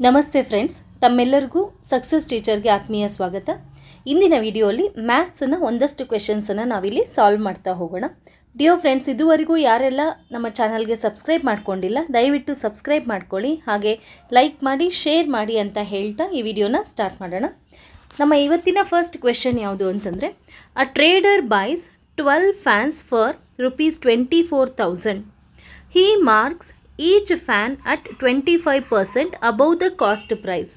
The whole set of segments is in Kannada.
ನಮಸ್ತೆ ಫ್ರೆಂಡ್ಸ್, ತಮ್ಮೆಲ್ಲರಿಗೂ ಸಕ್ಸಸ್ ಟೀಚರ್ಗೆ ಆತ್ಮೀಯ ಸ್ವಾಗತ. ಇಂದಿನ ವಿಡಿಯೋಲಿ ಮ್ಯಾಥ್ಸನ್ನು ಒಂದಷ್ಟು ಕ್ವೆಶನ್ಸನ್ನು ನಾವಿಲ್ಲಿ ಸಾಲ್ವ್ ಮಾಡ್ತಾ ಹೋಗೋಣ. ಡಿಯೋ ಫ್ರೆಂಡ್ಸ್, ಇದುವರೆಗೂ ಯಾರೆಲ್ಲ ನಮ್ಮ ಚಾನಲ್ಗೆ ಸಬ್ಸ್ಕ್ರೈಬ್ ಮಾಡ್ಕೊಂಡಿಲ್ಲ ದಯವಿಟ್ಟು ಸಬ್ಸ್ಕ್ರೈಬ್ ಮಾಡ್ಕೊಳ್ಳಿ, ಹಾಗೆ ಲೈಕ್ ಮಾಡಿ ಶೇರ್ ಮಾಡಿ ಅಂತ ಹೇಳ್ತಾ ಈ ವಿಡಿಯೋನ ಸ್ಟಾರ್ಟ್ ಮಾಡೋಣ. ನಮ್ಮ ಇವತ್ತಿನ ಫಸ್ಟ್ ಕ್ವೆಶನ್ ಯಾವುದು ಅಂತಂದರೆ, a trader buys 12 fans for ₹24,000. He marks each fan at 25% above the cost price.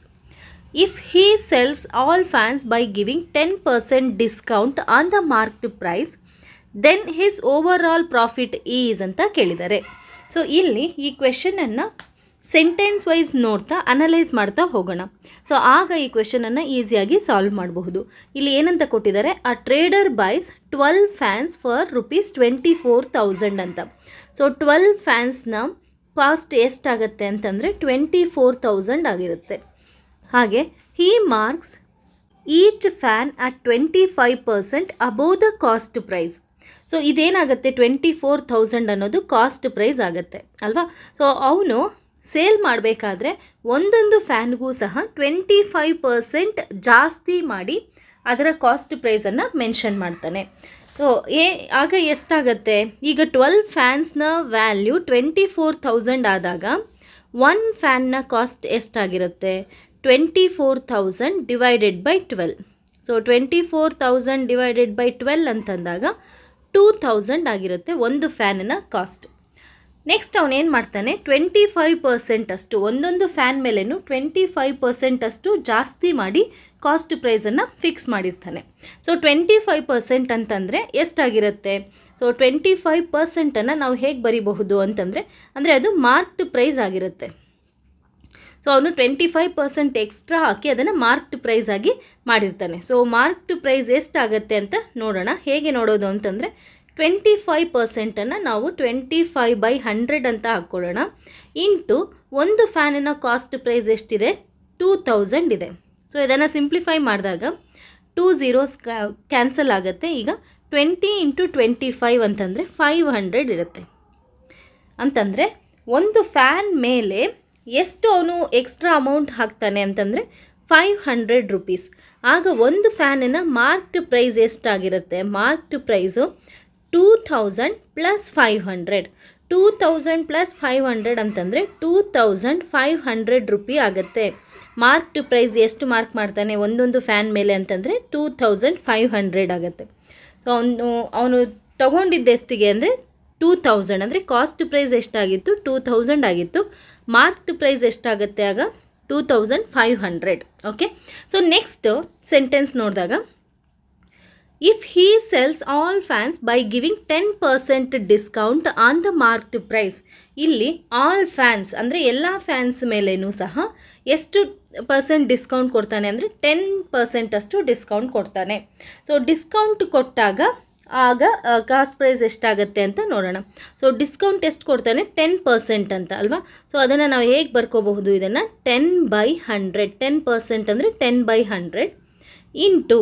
If he sells all fans by giving 10% discount on the marked price, then his overall profit is ಅಂತ ಕೇಳಿದ್ದಾರೆ. ಸೊ ಇಲ್ಲಿ ಈ ಕ್ವೆಶನನ್ನು ಸೆಂಟೆನ್ಸ್ ವೈಸ್ ನೋಡ್ತಾ ಅನಲೈಸ್ ಮಾಡ್ತಾ ಹೋಗೋಣ. ಸೊ ಆಗ ಈ ಕ್ವೆಶನನ್ನು ಈಸಿಯಾಗಿ ಸಾಲ್ವ್ ಮಾಡಬಹುದು. ಇಲ್ಲಿ ಏನಂತ ಕೊಟ್ಟಿದ್ದಾರೆ, ಅ ಟ್ರೇಡರ್ ಬೈಸ್ 12 ಫ್ಯಾನ್ಸ್ ಫಾರ್ ₹24,000 ಅಂತ. ಸೊ 12 ಫ್ಯಾನ್ಸ್ನ ಕಾಸ್ಟ್ ಎಷ್ಟಾಗುತ್ತೆ ಅಂತಂದರೆ 24,000 ಆಗಿರುತ್ತೆ. ಹಾಗೆ he marks each fan at 25% above the cost price. So ಇದೇನಾಗುತ್ತೆ, 24,000 ಅನ್ನೋದು ಕಾಸ್ಟ್ ಪ್ರೈಸ್ ಆಗುತ್ತೆ ಅಲ್ವಾ. ಸೊ ಅವನು ಸೇಲ್ ಮಾಡಬೇಕಾದ್ರೆ ಒಂದೊಂದು ಫ್ಯಾನ್ಗೂ ಸಹ 25% ಜಾಸ್ತಿ ಮಾಡಿ ಅದರ ಕಾಸ್ಟ್ ಪ್ರೈಸನ್ನು ಮೆನ್ಷನ್ ಮಾಡ್ತಾನೆ. ಸೊ ಆಗ ಎಷ್ಟಾಗತ್ತೆ, ಈಗ 12 ಫ್ಯಾನ್ಸ್ನ ವ್ಯಾಲ್ಯೂ 24,000 ಆದಾಗ 1 ಫ್ಯಾನ್ನ ಕಾಸ್ಟ್ ಎಷ್ಟಾಗಿರುತ್ತೆ, 24,000 divided by 12. So 24,000 divided by 12 ಅಂತಂದಾಗ 2,000 ಆಗಿರುತ್ತೆ ಒಂದು ಫ್ಯಾನಿನ ಕಾಸ್ಟ್. ನೆಕ್ಸ್ಟ್ ಅವನೇನು ಮಾಡ್ತಾನೆ, 25% ಅಷ್ಟು ಒಂದೊಂದು ಫ್ಯಾನ್ ಮೇಲೇನು 25% ಅಷ್ಟು ಜಾಸ್ತಿ ಮಾಡಿ ಕಾಸ್ಟ್ ಪ್ರೈಸನ್ನು ಫಿಕ್ಸ್ ಮಾಡಿರ್ತಾನೆ. ಸೊ 25% ಅಂತಂದರೆ ಎಷ್ಟಾಗಿರುತ್ತೆ, ಸೊ 25%ಅನ್ನು ನಾವು ಹೇಗೆ ಬರಿಬಹುದು ಅಂತಂದರೆ ಅದು ಮಾರ್ಕ್ಡ್ ಪ್ರೈಸ್ ಆಗಿರುತ್ತೆ. ಸೊ ಅವನು 25% ಎಕ್ಸ್ಟ್ರಾ ಹಾಕಿ ಅದನ್ನು ಮಾರ್ಕ್ಡ್ ಪ್ರೈಸ್ ಆಗಿ ಮಾಡಿರ್ತಾನೆ. ಸೊ ಮಾರ್ಕ್ಡ್ ಪ್ರೈಸ್ ಎಷ್ಟಾಗತ್ತೆ ಅಂತ ನೋಡೋಣ. ಹೇಗೆ ನೋಡೋದು ಅಂತಂದರೆ 25%ಅನ್ನು ನಾವು 25/100 ಅಂತ ಹಾಕ್ಕೊಳ್ಳೋಣ. ಇಂಟು ಒಂದು ಫ್ಯಾನಿನ ಕಾಸ್ಟ್ ಪ್ರೈಸ್ ಎಷ್ಟಿದೆ, 2,000 ಇದೆ. ಸೊ ಇದನ್ನು ಸಿಂಪ್ಲಿಫೈ ಮಾಡಿದಾಗ 2 zeros ಕ್ಯಾನ್ಸಲ್ ಆಗುತ್ತೆ. ಈಗ 20 × 25 ಅಂತಂದರೆ 500 ಇರುತ್ತೆ. ಅಂತಂದರೆ ಒಂದು ಫ್ಯಾನ್ ಮೇಲೆ ಎಷ್ಟು ಅವನು ಎಕ್ಸ್ಟ್ರಾ ಅಮೌಂಟ್ ಹಾಕ್ತಾನೆ ಅಂತಂದರೆ 500 ರೂಪೀಸ್. ಆಗ ಒಂದು ಫ್ಯಾನಿನ ಮಾರ್ಕ್ಡ್ ಪ್ರೈಸ್ ಎಷ್ಟಾಗಿರುತ್ತೆ, ಮಾರ್ಕ್ಡ್ ಪ್ರೈಸು 2,000 + 500. 2,000 + 500 ಅಂತಂದರೆ 2,500 ರೂಪಿ ಆಗುತ್ತೆ. ಮಾರ್ಕ್ಡ್ ಪ್ರೈಸ್ ಎಷ್ಟು ಮಾರ್ಕ್ ಮಾಡ್ತಾನೆ ಒಂದೊಂದು ಫ್ಯಾನ್ ಮೇಲೆ ಅಂತಂದರೆ 2,500 ಆಗುತ್ತೆ. ಸೊ ಅವನು ತಗೊಂಡಿದ್ದು ಎಷ್ಟಿಗೆ ಅಂದರೆ 2,000, ಅಂದರೆ ಕಾಸ್ಟ್ ಪ್ರೈಸ್ ಎಷ್ಟಾಗಿತ್ತು 2,000 ಆಗಿತ್ತು. ಮಾರ್ಕ್ಡ್ ಪ್ರೈಸ್ ಎಷ್ಟಾಗುತ್ತೆ ಆಗ 2,500. ಓಕೆ. ಸೊ ನೆಕ್ಸ್ಟ್ ಸೆಂಟೆನ್ಸ್ ನೋಡಿದಾಗ, if he sells all fans by giving 10% discount on the marked price. ಇಲ್ಲಿ ಆಲ್ ಫ್ಯಾನ್ಸ್ ಅಂದರೆ ಎಲ್ಲ ಫ್ಯಾನ್ಸ್ ಮೇಲೇನೂ ಸಹ ಎಷ್ಟು % ಡಿಸ್ಕೌಂಟ್ ಕೊಡ್ತಾನೆ ಅಂದರೆ 10% ಅಷ್ಟು ಡಿಸ್ಕೌಂಟ್ ಕೊಡ್ತಾನೆ. ಸೊ ಡಿಸ್ಕೌಂಟ್ ಕೊಟ್ಟಾಗ ಆಗ ಕಾಸ್ಟ್ ಪ್ರೈಸ್ ಎಷ್ಟಾಗುತ್ತೆ ಅಂತ ನೋಡೋಣ. ಸೊ ಡಿಸ್ಕೌಂಟ್ ಎಷ್ಟು ಕೊಡ್ತಾನೆ, 10% ಅಂತ ಅಲ್ವಾ. ಸೊ ಅದನ್ನು ನಾವು ಹೇಗೆ ಬರ್ಕೋಬಹುದು, ಇದನ್ನು 10/100. 10% ಅಂದರೆ 10/100 ಇಂಟು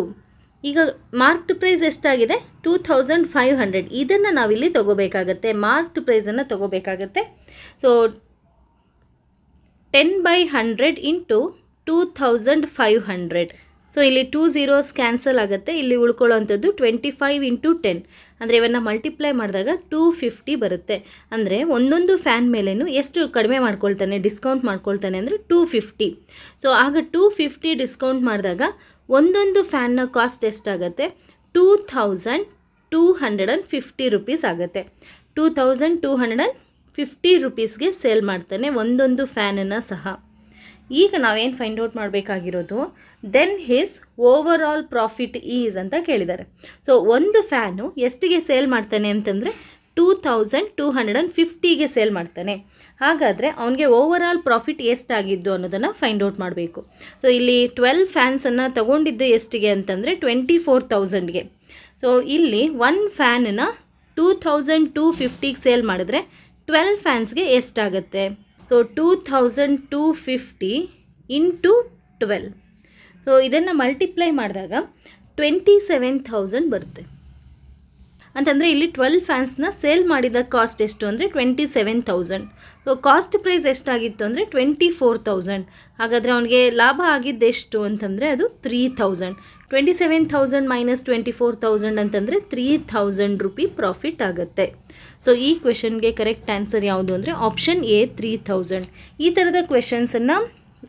ಈಗ ಮಾರ್ಕ್ಡ್ ಪ್ರೈಸ್ ಎಷ್ಟಾಗಿದೆ 2,500. ಇದನ್ನು ನಾವಿಲ್ಲಿ ತೊಗೋಬೇಕಾಗತ್ತೆ, ಮಾರ್ಕ್ಡ್ ಪ್ರೈಸನ್ನು ತೊಗೋಬೇಕಾಗತ್ತೆ. So 10/100 into 2,500. ಸೊ ಇಲ್ಲಿ 2 zeros ಕ್ಯಾನ್ಸಲ್ ಆಗುತ್ತೆ. ಇಲ್ಲಿ ಉಳ್ಕೊಳ್ಳೋವಂಥದ್ದು 25 × 10 ಅಂದರೆ ಇವನ್ನ ಮಲ್ಟಿಪ್ಲೈ ಮಾಡಿದಾಗ 250 ಬರುತ್ತೆ. ಅಂದರೆ ಒಂದೊಂದು ಫ್ಯಾನ್ ಮೇಲೇನು ಎಷ್ಟು ಕಡಿಮೆ ಮಾಡ್ಕೊಳ್ತಾನೆ, ಡಿಸ್ಕೌಂಟ್ ಮಾಡ್ಕೊಳ್ತಾನೆ ಅಂದರೆ 250. ಸೊ ಆಗ 250 ಡಿಸ್ಕೌಂಟ್ ಮಾಡಿದಾಗ ಒಂದೊಂದು ಫ್ಯಾನ್ನ ಕಾಸ್ಟ್ ಎಷ್ಟಾಗುತ್ತೆ, 2,250 ರೂಪೀಸ್ ಆಗುತ್ತೆ. 2,250 ರೂಪೀಸ್ಗೆ ಸೇಲ್ ಮಾಡ್ತಾನೆ ಒಂದೊಂದು ಫ್ಯಾನನ್ನು ಸಹ. ಈಗ ನಾವೇನು ಫೈಂಡ್ ಔಟ್ ಮಾಡಬೇಕಾಗಿರೋದು, then his overall profit is ಅಂತ ಕೇಳಿದ್ದಾರೆ. ಸೊ ಒಂದು ಫ್ಯಾನು ಎಷ್ಟಿಗೆ ಸೇಲ್ ಮಾಡ್ತಾನೆ ಅಂತಂದರೆ 2,250ಗೆ ಸೇಲ್ ಮಾಡ್ತಾನೆ. ಹಾಗಾದರೆ ಅವನಿಗೆ ಓವರ್ ಆಲ್ ಪ್ರಾಫಿಟ್ ಎಷ್ಟಾಗಿದ್ದು ಅನ್ನೋದನ್ನು ಫೈಂಡ್ ಔಟ್ ಮಾಡಬೇಕು. ಸೊ ಇಲ್ಲಿ 12 ಫ್ಯಾನ್ಸನ್ನು ತಗೊಂಡಿದ್ದು ಎಷ್ಟಿಗೆ ಅಂತಂದರೆ 24,000ಗೆ. ಸೊ ಇಲ್ಲಿ 1 ಫ್ಯಾನನ್ನು 2,250ಗೆ ಸೇಲ್ ಮಾಡಿದ್ರೆ 12 ಫ್ಯಾನ್ಸ್ಗೆ ಎಷ್ಟಾಗುತ್ತೆ, ಸೊ 2,250 ಇಂಟು 12. ಸೊ ಇದನ್ನು ಮಲ್ಟಿಪ್ಲೈ ಮಾಡಿದಾಗ 27,000 ಬರುತ್ತೆ. ಅಂತಂದರೆ ಇಲ್ಲಿ 12 ಫ್ಯಾನ್ಸ್ನ ಸೇಲ್ ಮಾಡಿದ ಕಾಸ್ಟ್ ಎಷ್ಟು ಅಂದರೆ 27,000. ಸೊ ಕಾಸ್ಟ್ ಪ್ರೈಸ್ ಎಷ್ಟಾಗಿತ್ತು ಅಂದರೆ 24,000. ಹಾಗಾದರೆ ಅವನಿಗೆ ಲಾಭ ಆಗಿದ್ದೆಷ್ಟು ಅಂತಂದರೆ ಅದು 3,000. 27,000 ಮೈನಸ್ 24,000 ಅಂತಂದರೆ 3,000 ರೂಪಿ ಪ್ರಾಫಿಟ್ ಆಗುತ್ತೆ. ಸೊ ಈ ಕ್ವೆಶನ್ಗೆ ಕರೆಕ್ಟ್ ಆನ್ಸರ್ ಯಾವುದು ಅಂದರೆ ಆಪ್ಷನ್ ಎ 3,000. ಈ ಥರದ ಕ್ವೆಶನ್ಸನ್ನು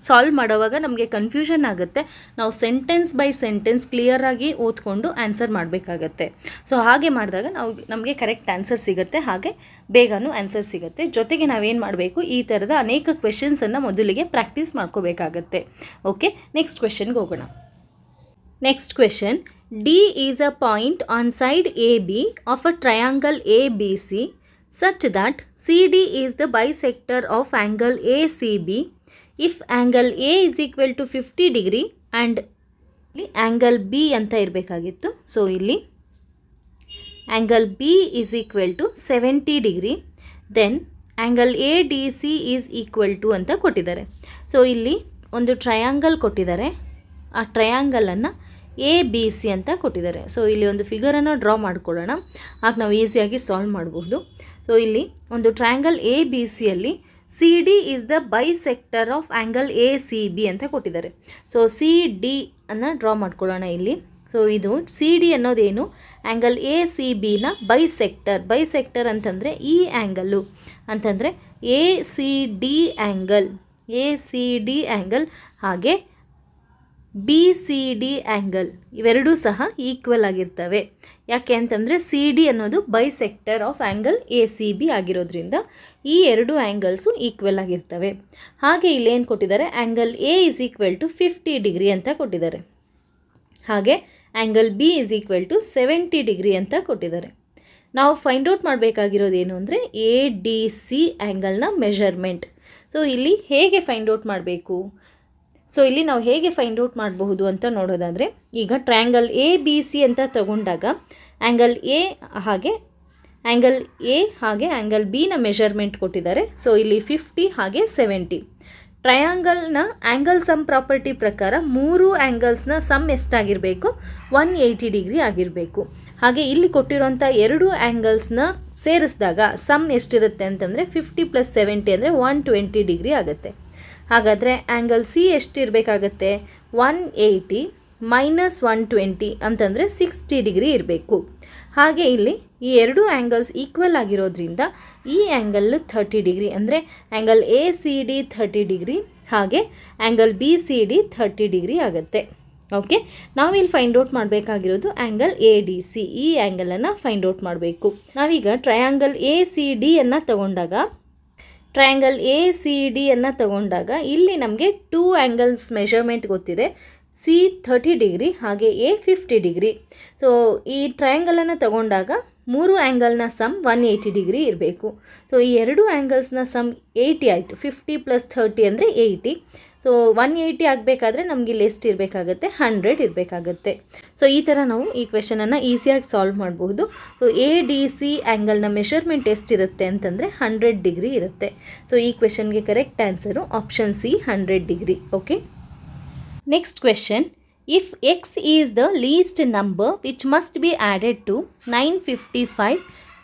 ಸಾಲ್ವ್ ಮಾಡೋವಾಗ ನಮಗೆ ಕನ್ಫ್ಯೂಷನ್ ಆಗುತ್ತೆ. ನಾವು ಸೆಂಟೆನ್ಸ್ ಬೈ ಸೆಂಟೆನ್ಸ್ ಕ್ಲಿಯರಾಗಿ ಓದ್ಕೊಂಡು ಆನ್ಸರ್ ಮಾಡಬೇಕಾಗತ್ತೆ. ಸೊ ಹಾಗೆ ಮಾಡಿದಾಗ ನಮಗೆ ಕರೆಕ್ಟ್ ಆನ್ಸರ್ ಸಿಗುತ್ತೆ, ಹಾಗೆ ಬೇಗನೂ ಆನ್ಸರ್ ಸಿಗುತ್ತೆ. ಜೊತೆಗೆ ನಾವೇನು ಮಾಡಬೇಕು, ಈ ಥರದ ಅನೇಕ ಕ್ವೆಶನ್ಸನ್ನು ಮೊದಲಿಗೆ ಪ್ರಾಕ್ಟೀಸ್ ಮಾಡ್ಕೋಬೇಕಾಗತ್ತೆ. ಓಕೆ, ನೆಕ್ಸ್ಟ್ ಕ್ವೆಶನ್ಗೆ ಹೋಗೋಣ. Next question, D is a point on side AB of a triangle ABC such that CD is the bisector of angle ACB if angle A is equal to 50 degree and angle B ಅಂತ ಇರಬೇಕಾಗಿತ್ತು. ಸೊ ಇಲ್ಲಿ angle B is equal to 70 degree, then angle ADC is equal to ಅಂತ ಕೊಟ್ಟಿದ್ದಾರೆ. ಸೊ ಇಲ್ಲಿ ಒಂದು ಟ್ರಯಾಂಗಲ್ ಕೊಟ್ಟಿದ್ದಾರೆ, ಆ ಟ್ರಯಾಂಗಲನ್ನು ABC ಅಂತ ಕೊಟ್ಟಿದ್ದಾರೆ. ಸೊ ಇಲ್ಲಿ ಒಂದು ಫಿಗರನ್ನು ಡ್ರಾ ಮಾಡ್ಕೊಳ್ಳೋಣ, ಆಗ ನಾವು ಈಸಿಯಾಗಿ ಸಾಲ್ವ್ ಮಾಡಬಹುದು. ಸೊ ಇಲ್ಲಿ ಒಂದು ಟ್ರಯಾಂಗಲ್ ABCಯಲ್ಲಿ CD is the bisector of angle ACB ಅಂತ ಕೊಟ್ಟಿದ್ದಾರೆ. ಸೊ CD ಅನ್ನು ಡ್ರಾ ಮಾಡ್ಕೊಳ್ಳೋಣ ಇಲ್ಲಿ. ಸೊ ಇದು CD ಅನ್ನೋದೇನು, ಆ್ಯಂಗಲ್ ACBನ ಬೈಸೆಕ್ಟರ್ ಅಂತಂದರೆ ಈ ಆ್ಯಂಗಲ್ಲು ಅಂತಂದರೆ ACD ಆ್ಯಂಗಲ್ ಹಾಗೆ BCD ಆ್ಯಂಗಲ್ ಇವೆರಡೂ ಸಹ ಈಕ್ವಲ್ ಆಗಿರ್ತವೆ. ಯಾಕೆ ಅಂತಂದರೆ CD ಅನ್ನೋದು ಬೈಸೆಕ್ಟರ್ ಆಫ್ ಆ್ಯಂಗಲ್ ACB ಆಗಿರೋದ್ರಿಂದ ಈ ಎರಡು ಆ್ಯಂಗಲ್ಸು ಈಕ್ವಲ್ ಆಗಿರ್ತವೆ. ಹಾಗೆ ಇಲ್ಲೇನು ಕೊಟ್ಟಿದ್ದಾರೆ, angle A is equal to 50 degree ಅಂತ ಕೊಟ್ಟಿದ್ದಾರೆ, ಹಾಗೆ angle B is equal to 70 degree ಅಂತ ಕೊಟ್ಟಿದ್ದಾರೆ. ನಾವು ಫೈಂಡ್ ಔಟ್ ಮಾಡಬೇಕಾಗಿರೋದೇನು ಅಂದರೆ ADC ಆ್ಯಂಗಲ್ನ ಮೆಷರ್ಮೆಂಟ್. ಸೊ ಇಲ್ಲಿ ಹೇಗೆ ಫೈಂಡ್ ಔಟ್ ಮಾಡಬೇಕು, ಸೊ ಇಲ್ಲಿ ನಾವು ಹೇಗೆ ಫೈಂಡ್ ಔಟ್ ಮಾಡಬಹುದು ಅಂತ ನೋಡೋದಾದರೆ, ಈಗ ಟ್ರಯಾಂಗಲ್ ABC ಅಂತ ತಗೊಂಡಾಗ ಆ್ಯಂಗಲ್ A ಹಾಗೆ ಆ್ಯಂಗಲ್ Bನ ಮೆಷರ್ಮೆಂಟ್ ಕೊಟ್ಟಿದ್ದಾರೆ. ಸೊ ಇಲ್ಲಿ 50 ಹಾಗೆ 70. ಟ್ರಯಾಂಗಲ್ನ ಆ್ಯಂಗಲ್ ಸಮ್ ಪ್ರಾಪರ್ಟಿ ಪ್ರಕಾರ ಮೂರು ಆ್ಯಂಗಲ್ಸ್ನ ಸಮ್ ಎಷ್ಟಾಗಿರಬೇಕು, 180 ಡಿಗ್ರಿ ಆಗಿರಬೇಕು. ಹಾಗೆ ಇಲ್ಲಿ ಕೊಟ್ಟಿರೋಂಥ ಎರಡು ಆ್ಯಂಗಲ್ಸ್ನ ಸೇರಿಸಿದಾಗ ಸಮ್ ಎಷ್ಟಿರುತ್ತೆ ಅಂತಂದರೆ 50 + 70 ಅಂದರೆ 120 ಡಿಗ್ರಿ ಆಗುತ್ತೆ. ಹಾಗಾದರೆ ಆ್ಯಂಗಲ್ C ಎಷ್ಟಿರಬೇಕಾಗತ್ತೆ, 180 ಮೈನಸ್ 120 ಅಂತಂದರೆ 60 ಡಿಗ್ರಿ ಇರಬೇಕು. ಹಾಗೆ ಇಲ್ಲಿ ಈ ಎರಡು ಆ್ಯಂಗಲ್ಸ್ ಈಕ್ವಲ್ ಆಗಿರೋದ್ರಿಂದ ಈ ಆ್ಯಂಗಲ್ 30 ಡಿಗ್ರಿ ಅಂದರೆ ಆ್ಯಂಗಲ್ ACD 30 ಡಿಗ್ರಿ ಹಾಗೆ ಆ್ಯಂಗಲ್ BCD 30 ಡಿಗ್ರಿ ಆಗುತ್ತೆ. ಓಕೆ, ನಾವಿಲ್ಲಿ ಫೈಂಡ್ ಔಟ್ ಮಾಡಬೇಕಾಗಿರೋದು ಆ್ಯಂಗಲ್ ADC, ಈ ಆ್ಯಂಗಲನ್ನು ಫೈಂಡ್ ಔಟ್ ಮಾಡಬೇಕು. ನಾವೀಗ ಟ್ರಯಾಂಗಲ್ ACDಯನ್ನು ತಗೊಂಡಾಗ ಇಲ್ಲಿ ನಮಗೆ 2 ಆ್ಯಂಗಲ್ಸ್ ಮೆಷರ್ಮೆಂಟ್ ಗೊತ್ತಿದೆ, C 30 ಡಿಗ್ರಿ ಹಾಗೆ A 50 ಡಿಗ್ರಿ. ಸೊ ಈ ಟ್ರಯಾಂಗಲನ್ನು ತಗೊಂಡಾಗ ಮೂರು ಆ್ಯಂಗಲ್ನ ಸಮ್ 180 ಡಿಗ್ರಿ ಇರಬೇಕು. ಸೊ ಈ ಎರಡು ಆ್ಯಂಗಲ್ಸ್ನ ಸಮ್ 80 ಆಯಿತು, 50 + 30 ಅಂದರೆ 80. ಸೊ 180 ಆಗಬೇಕಾದ್ರೆ ನಮಗೆ ಇಲ್ಲಿ ಎಷ್ಟು ಇರಬೇಕಾಗತ್ತೆ, 100 ಇರಬೇಕಾಗತ್ತೆ. ಸೊ ಈ ಥರ ನಾವು ಈ ಕ್ವೆಶನನ್ನು ಈಸಿಯಾಗಿ ಸಾಲ್ವ್ ಮಾಡಬಹುದು. ಸೊ ADC ಆ್ಯಂಗಲ್ನ ಮೆಷರ್ಮೆಂಟ್ ಎಷ್ಟಿರುತ್ತೆ ಅಂತಂದರೆ 100 ಡಿಗ್ರಿ ಇರುತ್ತೆ. ಸೊ ಈ ಕ್ವೆಶನ್ಗೆ correct answer option C 100 degree. Okay, next question, if x is the least number which must be added to 955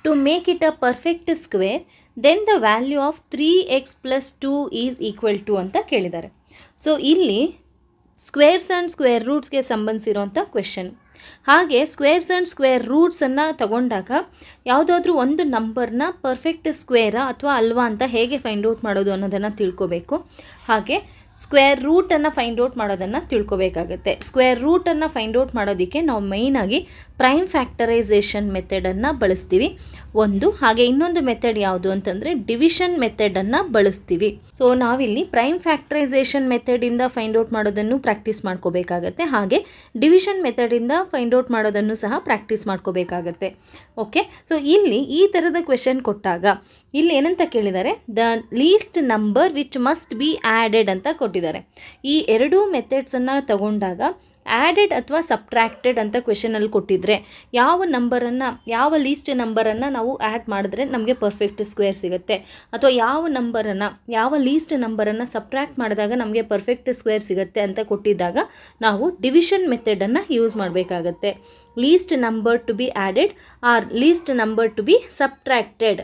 to make it a perfect square, then the value of 3x + 2 is equal to ಅಂತ ಕೇಳಿದ್ದಾರೆ. ಸೊ ಇಲ್ಲಿ ಸ್ಕ್ವೇರ್ಸ್ ಆ್ಯಂಡ್ ಸ್ಕ್ವೇರ್ ರೂಟ್ಸ್ಗೆ ಸಂಬಂಧಿಸಿರೋಂಥ ಕ್ವೆಶನ್. ಹಾಗೆ ಸ್ಕ್ವೇರ್ಸ್ ಆ್ಯಂಡ್ ಸ್ಕ್ವೇರ್ ರೂಟ್ಸನ್ನು ತಗೊಂಡಾಗ ಯಾವುದಾದ್ರೂ ಒಂದು ನಂಬರ್ನ ಪರ್ಫೆಕ್ಟ್ ಸ್ಕ್ವೇರಾ ಅಥವಾ ಅಲ್ವಾ ಅಂತ ಹೇಗೆ ಫೈಂಡ್ ಔಟ್ ಮಾಡೋದು ಅನ್ನೋದನ್ನು ತಿಳ್ಕೋಬೇಕು. ಹಾಗೆ ಸ್ಕ್ವೇರ್ ರೂಟನ್ನು ಫೈಂಡ್ ಔಟ್ ಮಾಡೋದನ್ನು ತಿಳ್ಕೊಬೇಕಾಗತ್ತೆ. ಸ್ಕ್ವೇರ್ ರೂಟನ್ನು ಫೈಂಡ್ ಔಟ್ ಮಾಡೋದಕ್ಕೆ ನಾವು ಮೈನಾಗಿ ಪ್ರೈಮ್ ಫ್ಯಾಕ್ಟರೈಸೇಷನ್ ಮೆಥಡನ್ನು ಬಳಸ್ತೀವಿ ಒಂದು. ಹಾಗೆ ಇನ್ನೊಂದು ಮೆಥಡ್ ಯಾವುದು ಅಂತಂದರೆ ಡಿವಿಷನ್ ಮೆಥಡನ್ನು ಬಳಸ್ತೀವಿ. ಸೊ ನಾವಿಲ್ಲಿ ಪ್ರೈಮ್ ಫ್ಯಾಕ್ಟರೈಸೇಷನ್ ಮೆಥಡಿಂದ ಫೈಂಡ್ ಔಟ್ ಮಾಡೋದನ್ನು ಪ್ರಾಕ್ಟೀಸ್ ಮಾಡ್ಕೋಬೇಕಾಗತ್ತೆ, ಹಾಗೆ ಡಿವಿಷನ್ ಮೆಥಡಿಂದ ಫೈಂಡ್ ಔಟ್ ಮಾಡೋದನ್ನು ಸಹ ಪ್ರಾಕ್ಟೀಸ್ ಮಾಡ್ಕೋಬೇಕಾಗತ್ತೆ. ಓಕೆ, ಸೊ ಇಲ್ಲಿ ಈ ಥರದ ಕ್ವೆಶನ್ ಕೊಟ್ಟಾಗ ಇಲ್ಲಿ ಏನಂತ ಕೇಳಿದ್ದಾರೆ, the least number which must be added ಅಂತ ಕೊಟ್ಟಿದ್ದಾರೆ. ಈ ಎರಡೂ ಮೆಥಡ್ಸನ್ನು ತಗೊಂಡಾಗ ಆ್ಯಡೆಡ್ ಅಥವಾ ಸಬ್ಟ್ರ್ಯಾಕ್ಟೆಡ್ ಅಂತ ಕ್ವೆಶನಲ್ಲಿ ಕೊಟ್ಟಿದ್ರೆ ಯಾವ ಲೀಸ್ಟ್ ನಂಬರನ್ನು ನಾವು ಆ್ಯಡ್ ಮಾಡಿದ್ರೆ ನಮಗೆ ಪರ್ಫೆಕ್ಟ್ ಸ್ಕ್ವೇರ್ ಸಿಗುತ್ತೆ, ಅಥವಾ ಯಾವ ಲೀಸ್ಟ್ ನಂಬರನ್ನು ಸಬ್ಟ್ರ್ಯಾಕ್ಟ್ ಮಾಡಿದಾಗ ನಮಗೆ ಪರ್ಫೆಕ್ಟ್ ಸ್ಕ್ವೇರ್ ಸಿಗುತ್ತೆ ಅಂತ ಕೊಟ್ಟಿದ್ದಾಗ ನಾವು ಡಿವಿಷನ್ ಮೆಥಡನ್ನು ಯೂಸ್ ಮಾಡಬೇಕಾಗತ್ತೆ. Least number to be added or least number to be subtracted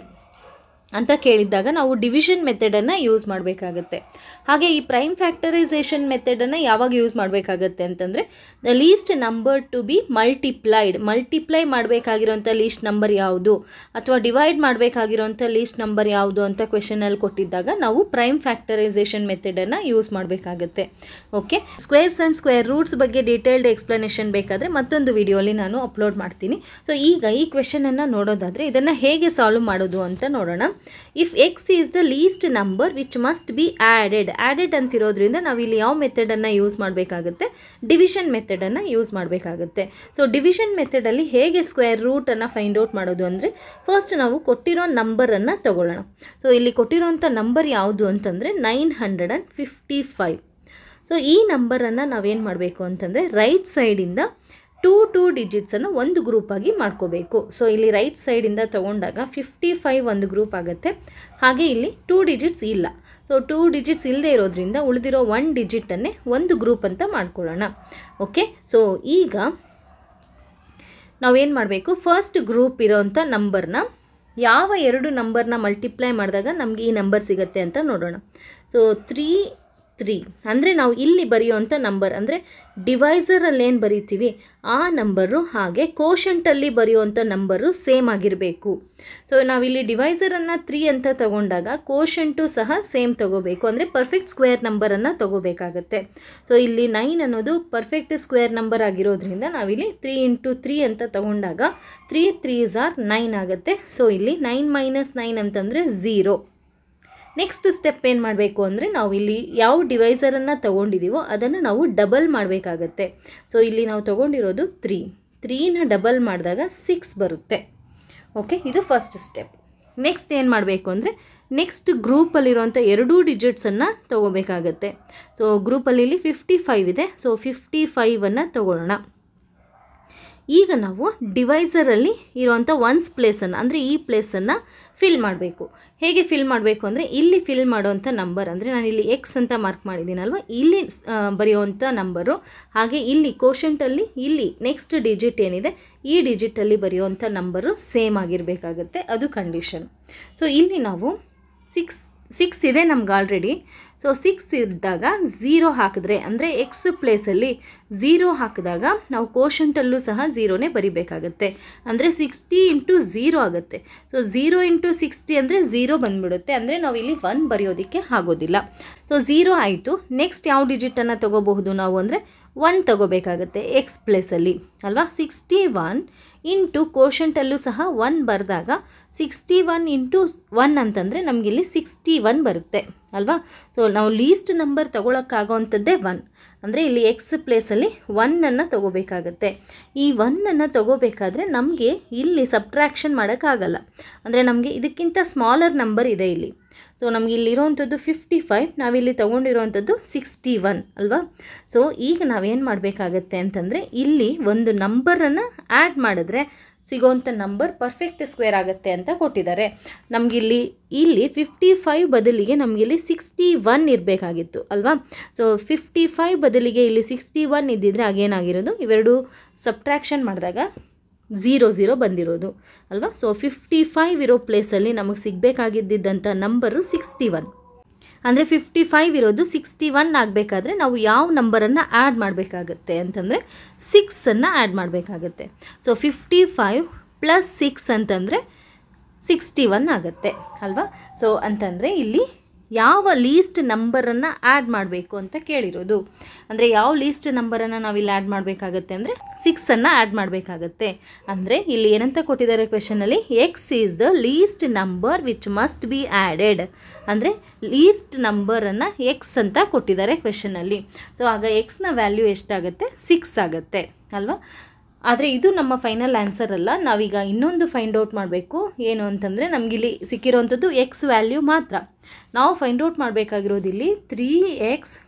ಅಂತ ಕೇಳಿದಾಗ ನಾವು ಡಿವಿಷನ್ ಮೆಥಡನ್ನು ಯೂಸ್ ಮಾಡಬೇಕಾಗತ್ತೆ. ಹಾಗೆ ಈ ಪ್ರೈಮ್ ಫ್ಯಾಕ್ಟರೈಸೇಷನ್ ಮೆಥಡನ್ನು ಯಾವಾಗ ಯೂಸ್ ಮಾಡಬೇಕಾಗತ್ತೆ ಅಂತಂದರೆ the least number to be multiply ಮಾಡಬೇಕಾಗಿರೋಂಥ ಲೀಸ್ಟ್ ನಂಬರ್ ಯಾವುದು ಅಥವಾ ಡಿವೈಡ್ ಮಾಡಬೇಕಾಗಿರೋಂಥ ಲೀಸ್ಟ್ ನಂಬರ್ ಯಾವುದು ಅಂತ ಕ್ವೆಶನಲ್ಲಿ ಕೊಟ್ಟಿದ್ದಾಗ ನಾವು ಪ್ರೈಮ್ ಫ್ಯಾಕ್ಟರೈಸೇಷನ್ ಮೆಥಡನ್ನು ಯೂಸ್ ಮಾಡಬೇಕಾಗತ್ತೆ. Okay, squares and square roots ಬಗ್ಗೆ ಡೀಟೇಲ್ಡ್ ಎಕ್ಸ್ಪ್ಲನೇಷನ್ ಬೇಕಾದರೆ ಮತ್ತೊಂದು ವಿಡಿಯೋಲಿ ನಾನು ಅಪ್ಲೋಡ್ ಮಾಡ್ತೀನಿ. ಸೊ ಈಗ ಈ ಕ್ವೆಶನನ್ನು ನೋಡೋದಾದರೆ ಇದನ್ನು ಹೇಗೆ ಸಾಲ್ವ್ ಮಾಡೋದು ಅಂತ ನೋಡೋಣ. If x is the least number which must be added ಅಂತಿರೋದ್ರಿಂದ ನಾವು ಇಲ್ಲಿ ಯಾವ ಮೆಥಡನ್ನು ಯೂಸ್ ಮಾಡಬೇಕಾಗುತ್ತೆ, ಡಿವಿಷನ್ ಮೆಥಡನ್ನು ಯೂಸ್ ಮಾಡಬೇಕಾಗುತ್ತೆ. ಸೊ ಡಿವಿಷನ್ ಮೆಥಡಲ್ಲಿ ಹೇಗೆ ಸ್ಕ್ವೇರ್ ರೂಟನ್ನು ಫೈಂಡ್ ಔಟ್ ಮಾಡೋದು ಅಂದರೆ ಫಸ್ಟ್ ನಾವು ಕೊಟ್ಟಿರೋ ನಂಬರನ್ನು ತಗೊಳ್ಳೋಣ. ಸೊ ಇಲ್ಲಿ ಕೊಟ್ಟಿರೋಂಥ ನಂಬರ್ ಯಾವುದು ಅಂತಂದರೆ 955. ಸೊ ಈ ನಂಬರನ್ನು ನಾವೇನು ಮಾಡಬೇಕು ಅಂತಂದರೆ ರೈಟ್ ಸೈಡಿಂದ ಟೂ ಡಿಜಿಟ್ಸನ್ನು ಒಂದು ಗ್ರೂಪಾಗಿ ಮಾಡ್ಕೋಬೇಕು. ಸೊ ಇಲ್ಲಿ ರೈಟ್ ಸೈಡಿಂದ ತೊಗೊಂಡಾಗ 55 ಒಂದು ಗ್ರೂಪ್ ಆಗುತ್ತೆ. ಹಾಗೆ ಇಲ್ಲಿ 2 ಡಿಜಿಟ್ಸ್ ಇಲ್ಲ. ಸೊ 2 ಡಿಜಿಟ್ಸ್ ಇಲ್ಲದೆ ಇರೋದ್ರಿಂದ ಉಳಿದಿರೋ 1 ಡಿಜಿಟನ್ನೇ ಒಂದು ಗ್ರೂಪ್ ಅಂತ ಮಾಡ್ಕೊಳ್ಳೋಣ. ಓಕೆ, ಸೊ ಈಗ ನಾವೇನು ಮಾಡಬೇಕು, ಫಸ್ಟ್ ಗ್ರೂಪ್ ಇರೋವಂಥ ನಂಬರ್ನ ಯಾವ 2 ನಂಬರ್ನ ಮಲ್ಟಿಪ್ಲೈ ಮಾಡಿದಾಗ ನಮಗೆ ಈ ನಂಬರ್ ಸಿಗುತ್ತೆ ಅಂತ ನೋಡೋಣ. ಸೊ 3 ಅಂದರೆ ನಾವು ಇಲ್ಲಿ ಬರೆಯುವಂಥ ನಂಬರ್ ಅಂದರೆ ಡಿವೈಸರಲ್ಲಿ ಏನು ಬರೀತೀವಿ ಆ ನಂಬರು ಹಾಗೆ ಕೋಶಂಟಲ್ಲಿ ಬರೆಯುವಂಥ ನಂಬರು ಸೇಮ್ ಆಗಿರಬೇಕು. ಸೊ ನಾವಿಲ್ಲಿ ಡಿವೈಸರನ್ನು 3 ಅಂತ ತಗೊಂಡಾಗ ಕೋಶಂಟು ಸಹ ಸೇಮ್ ತಗೋಬೇಕು, ಅಂದರೆ ಪರ್ಫೆಕ್ಟ್ ಸ್ಕ್ವೇರ್ ನಂಬರನ್ನು ತಗೋಬೇಕಾಗತ್ತೆ. ಸೊ ಇಲ್ಲಿ 9 ಅನ್ನೋದು ಪರ್ಫೆಕ್ಟ್ ಸ್ಕ್ವೇರ್ ನಂಬರ್ ಆಗಿರೋದ್ರಿಂದ ನಾವಿಲ್ಲಿ 3 × 3 ಅಂತ ತಗೊಂಡಾಗ 3 3s are 9 ಆಗುತ್ತೆ. ಸೊ ಇಲ್ಲಿ 9 - 9 ಅಂತಂದರೆ 0. ನೆಕ್ಸ್ಟ್ ಸ್ಟೆಪ್ ಏನು ಮಾಡಬೇಕು ಅಂದರೆ ನಾವು ಇಲ್ಲಿ ಯಾವ ಡಿವೈಸರನ್ನು ತೊಗೊಂಡಿದ್ದೀವೋ ಅದನ್ನು ನಾವು ಡಬಲ್ ಮಾಡಬೇಕಾಗತ್ತೆ. ಸೊ ಇಲ್ಲಿ ನಾವು ತೊಗೊಂಡಿರೋದು 3ನ ಡಬಲ್ ಮಾಡಿದಾಗ 6 ಬರುತ್ತೆ. ಓಕೆ, ಇದು ಫಸ್ಟ್ ಸ್ಟೆಪ್. ನೆಕ್ಸ್ಟ್ ಏನು ಮಾಡಬೇಕು ಅಂದರೆ ನೆಕ್ಸ್ಟ್ ಗ್ರೂಪಲ್ಲಿರುವಂಥ 2 ಡಿಜಿಟ್ಸನ್ನು ತೊಗೋಬೇಕಾಗತ್ತೆ. ಸೊ ಗ್ರೂಪಲ್ಲಿ ಇಲ್ಲಿ 55 ಇದೆ. ಸೊ 55ಅನ್ನು ತೊಗೊಳ್ಳೋಣ. ಈಗ ನಾವು ಡಿವೈಸರಲ್ಲಿ ಇರುವಂಥ ಒನ್ಸ್ ಪ್ಲೇಸನ್ನು ಅಂದರೆ ಈ ಪ್ಲೇಸನ್ನು ಫಿಲ್ ಮಾಡಬೇಕು. ಹೇಗೆ ಫಿಲ್ ಮಾಡಬೇಕು ಅಂದರೆ ಇಲ್ಲಿ ಫಿಲ್ ಮಾಡೋವಂಥ ನಂಬರ್ ಅಂದರೆ ನಾನು ಇಲ್ಲಿ ಎಕ್ಸ್ ಅಂತ ಮಾರ್ಕ್ ಮಾಡಿದ್ದೀನಲ್ವ, ಇಲ್ಲಿ ಬರೆಯುವಂಥ ನಂಬರು ಹಾಗೆ ಇಲ್ಲಿ ಕೋಶಂಟಲ್ಲಿ ಇಲ್ಲಿ ನೆಕ್ಸ್ಟ್ ಡಿಜಿಟ್ ಏನಿದೆ ಈ ಡಿಜಿಟಲ್ಲಿ ಬರೆಯುವಂಥ ನಂಬರು ಸೇಮ್ ಆಗಿರಬೇಕಾಗತ್ತೆ, ಅದು ಕಂಡೀಷನ್. ಸೊ ಇಲ್ಲಿ ನಾವು 6 ಇದೆ ನಮ್ಗೆ ಆಲ್ರೆಡಿ. ಸೊ 6 ಇದ್ದಾಗ 0 ಹಾಕಿದ್ರೆ ಅಂದರೆ ಎಕ್ಸ್ ಪ್ಲೇಸಲ್ಲಿ 0 ಹಾಕಿದಾಗ ನಾವು ಕೋಶಂಟಲ್ಲೂ ಸಹ 0ನೇ ಬರಿಬೇಕಾಗತ್ತೆ. ಅಂದರೆ 60 × 0 ಆಗುತ್ತೆ. ಸೊ 0 × 60 ಅಂದರೆ 0 ಬಂದುಬಿಡುತ್ತೆ. ಅಂದರೆ ನಾವು ಇಲ್ಲಿ 1 ಬರೆಯೋದಕ್ಕೆ ಆಗೋದಿಲ್ಲ. ಸೊ 0 ಆಯಿತು. ನೆಕ್ಸ್ಟ್ ಯಾವ ಡಿಜಿಟನ್ನು ತೊಗೋಬಹುದು ನಾವು ಅಂದರೆ 1 ತಗೋಬೇಕಾಗತ್ತೆ ಎಕ್ಸ್ ಪ್ಲೇಸಲ್ಲಿ ಅಲ್ವಾ. 61 ಇಂಟು ಕೋಶಂಟಲ್ಲೂ ಸಹ 1 ಬರೆದಾಗ 61 × 1 ಅಂತಂದರೆ ನಮಗಿಲ್ಲಿ 61 ಬರುತ್ತೆ ಅಲ್ವಾ. ಸೊ ನಾವು ಲೀಸ್ಟ್ ನಂಬರ್ ತೊಗೊಳಕ್ಕಾಗೋವಂಥದ್ದೇ 1. ಅಂದರೆ ಇಲ್ಲಿ ಎಕ್ಸ್ ಪ್ಲೇಸಲ್ಲಿ 1ಅನ್ನು ತೊಗೋಬೇಕಾಗತ್ತೆ. ಈ 1ಅನ್ನು ತೊಗೋಬೇಕಾದ್ರೆ ನಮಗೆ ಇಲ್ಲಿ ಸಬ್ಟ್ರ್ಯಾಕ್ಷನ್ ಮಾಡೋಕ್ಕಾಗಲ್ಲ. ಅಂದರೆ ನಮಗೆ ಇದಕ್ಕಿಂತ ಸ್ಮಾಲರ್ ನಂಬರ್ ಇದೆ ಇಲ್ಲಿ. ಸೊ ನಮಗೆ ಇಲ್ಲಿರೋವಂಥದ್ದು 55, ನಾವಿಲ್ಲಿ ತೊಗೊಂಡಿರೋವಂಥದ್ದು 61 ಅಲ್ವಾ. ಸೊ ಈಗ ನಾವೇನು ಮಾಡಬೇಕಾಗತ್ತೆ ಅಂತಂದರೆ ಇಲ್ಲಿ ಒಂದು ನಂಬರನ್ನು ಆ್ಯಡ್ ಮಾಡಿದ್ರೆ ಸಿಗೋವಂಥ ನಂಬರ್ ಪರ್ಫೆಕ್ಟ್ ಸ್ಕ್ವೇರ್ ಆಗುತ್ತೆ ಅಂತ ಕೊಟ್ಟಿದ್ದಾರೆ. ನಮಗಿಲ್ಲಿ 55 ಬದಲಿಗೆ ನಮಗಿಲ್ಲಿ 61 ಇರಬೇಕಾಗಿತ್ತು ಅಲ್ವಾ. ಸೊ 55 ಬದಲಿಗೆ ಇಲ್ಲಿ 61 ಇದ್ದಿದ್ರೆ ಆಗೇನಾಗಿರೋದು, ಇವೆರಡು ಸಬ್ಟ್ರ್ಯಾಕ್ಷನ್ ಮಾಡಿದಾಗ 0 ಬಂದಿರೋದು ಅಲ್ವಾ. ಸೊ 55 ಇರೋ ಪ್ಲೇಸಲ್ಲಿ ನಮಗೆ ಸಿಗಬೇಕಾಗಿದ್ದಂಥ ನಂಬರು 61. ಅಂದರೆ 55 ಇರೋದು 61 ಆಗಬೇಕಾದ್ರೆ ನಾವು ಯಾವ ನಂಬರನ್ನು ಆ್ಯಡ್ ಮಾಡಬೇಕಾಗತ್ತೆ ಅಂತಂದರೆ 6ಅನ್ನು ಆ್ಯಡ್ ಮಾಡಬೇಕಾಗತ್ತೆ. ಸೊ 55 + 6 ಅಂತಂದರೆ 61 ಆಗುತ್ತೆ ಅಲ್ವಾ. ಸೊ ಅಂತಂದರೆ ಇಲ್ಲಿ ಯಾವ ಲೀಸ್ಟ್ ನಂಬರನ್ನು ಆ್ಯಡ್ ಮಾಡಬೇಕು ಅಂತ ಕೇಳಿರೋದು. ಅಂದರೆ ಯಾವ ಲೀಸ್ಟ್ ನಂಬರನ್ನು ನಾವಿಲ್ಲಿ ಆ್ಯಡ್ ಮಾಡಬೇಕಾಗತ್ತೆ ಅಂದರೆ 6ಅನ್ನು ಆ್ಯಡ್ ಮಾಡಬೇಕಾಗತ್ತೆ. ಅಂದರೆ ಇಲ್ಲಿ ಏನಂತ ಕೊಟ್ಟಿದ್ದಾರೆ ಕ್ವೆಶನಲ್ಲಿ, x is the least number which must be added. ಅಂದರೆ ಲೀಸ್ಟ್ ನಂಬರನ್ನು ಎಕ್ಸ್ ಅಂತ ಕೊಟ್ಟಿದ್ದಾರೆ ಕ್ವೆಶನಲ್ಲಿ. ಸೊ ಆಗ ಎಕ್ಸ್ನ ವ್ಯಾಲ್ಯೂ ಎಷ್ಟಾಗುತ್ತೆ, 6 ಆಗುತ್ತೆ ಅಲ್ವಾ. ಆದರೆ ಇದು ನಮ್ಮ ಫೈನಲ್ ಆನ್ಸರ್ ಅಲ್ಲ. ನಾವೀಗ ಇನ್ನೊಂದು ಫೈಂಡ್ ಔಟ್ ಮಾಡಬೇಕು. ಏನು ಅಂತಂದರೆ ನಮಗಿಲ್ಲಿ ಸಿಕ್ಕಿರೋವಂಥದ್ದು ಎಕ್ಸ್ ವ್ಯಾಲ್ಯೂ ಮಾತ್ರ. ನಾವು ಫೈಂಡ್ ಔಟ್ ಮಾಡಬೇಕಾಗಿರೋದಿಲ್ಲಿ 3x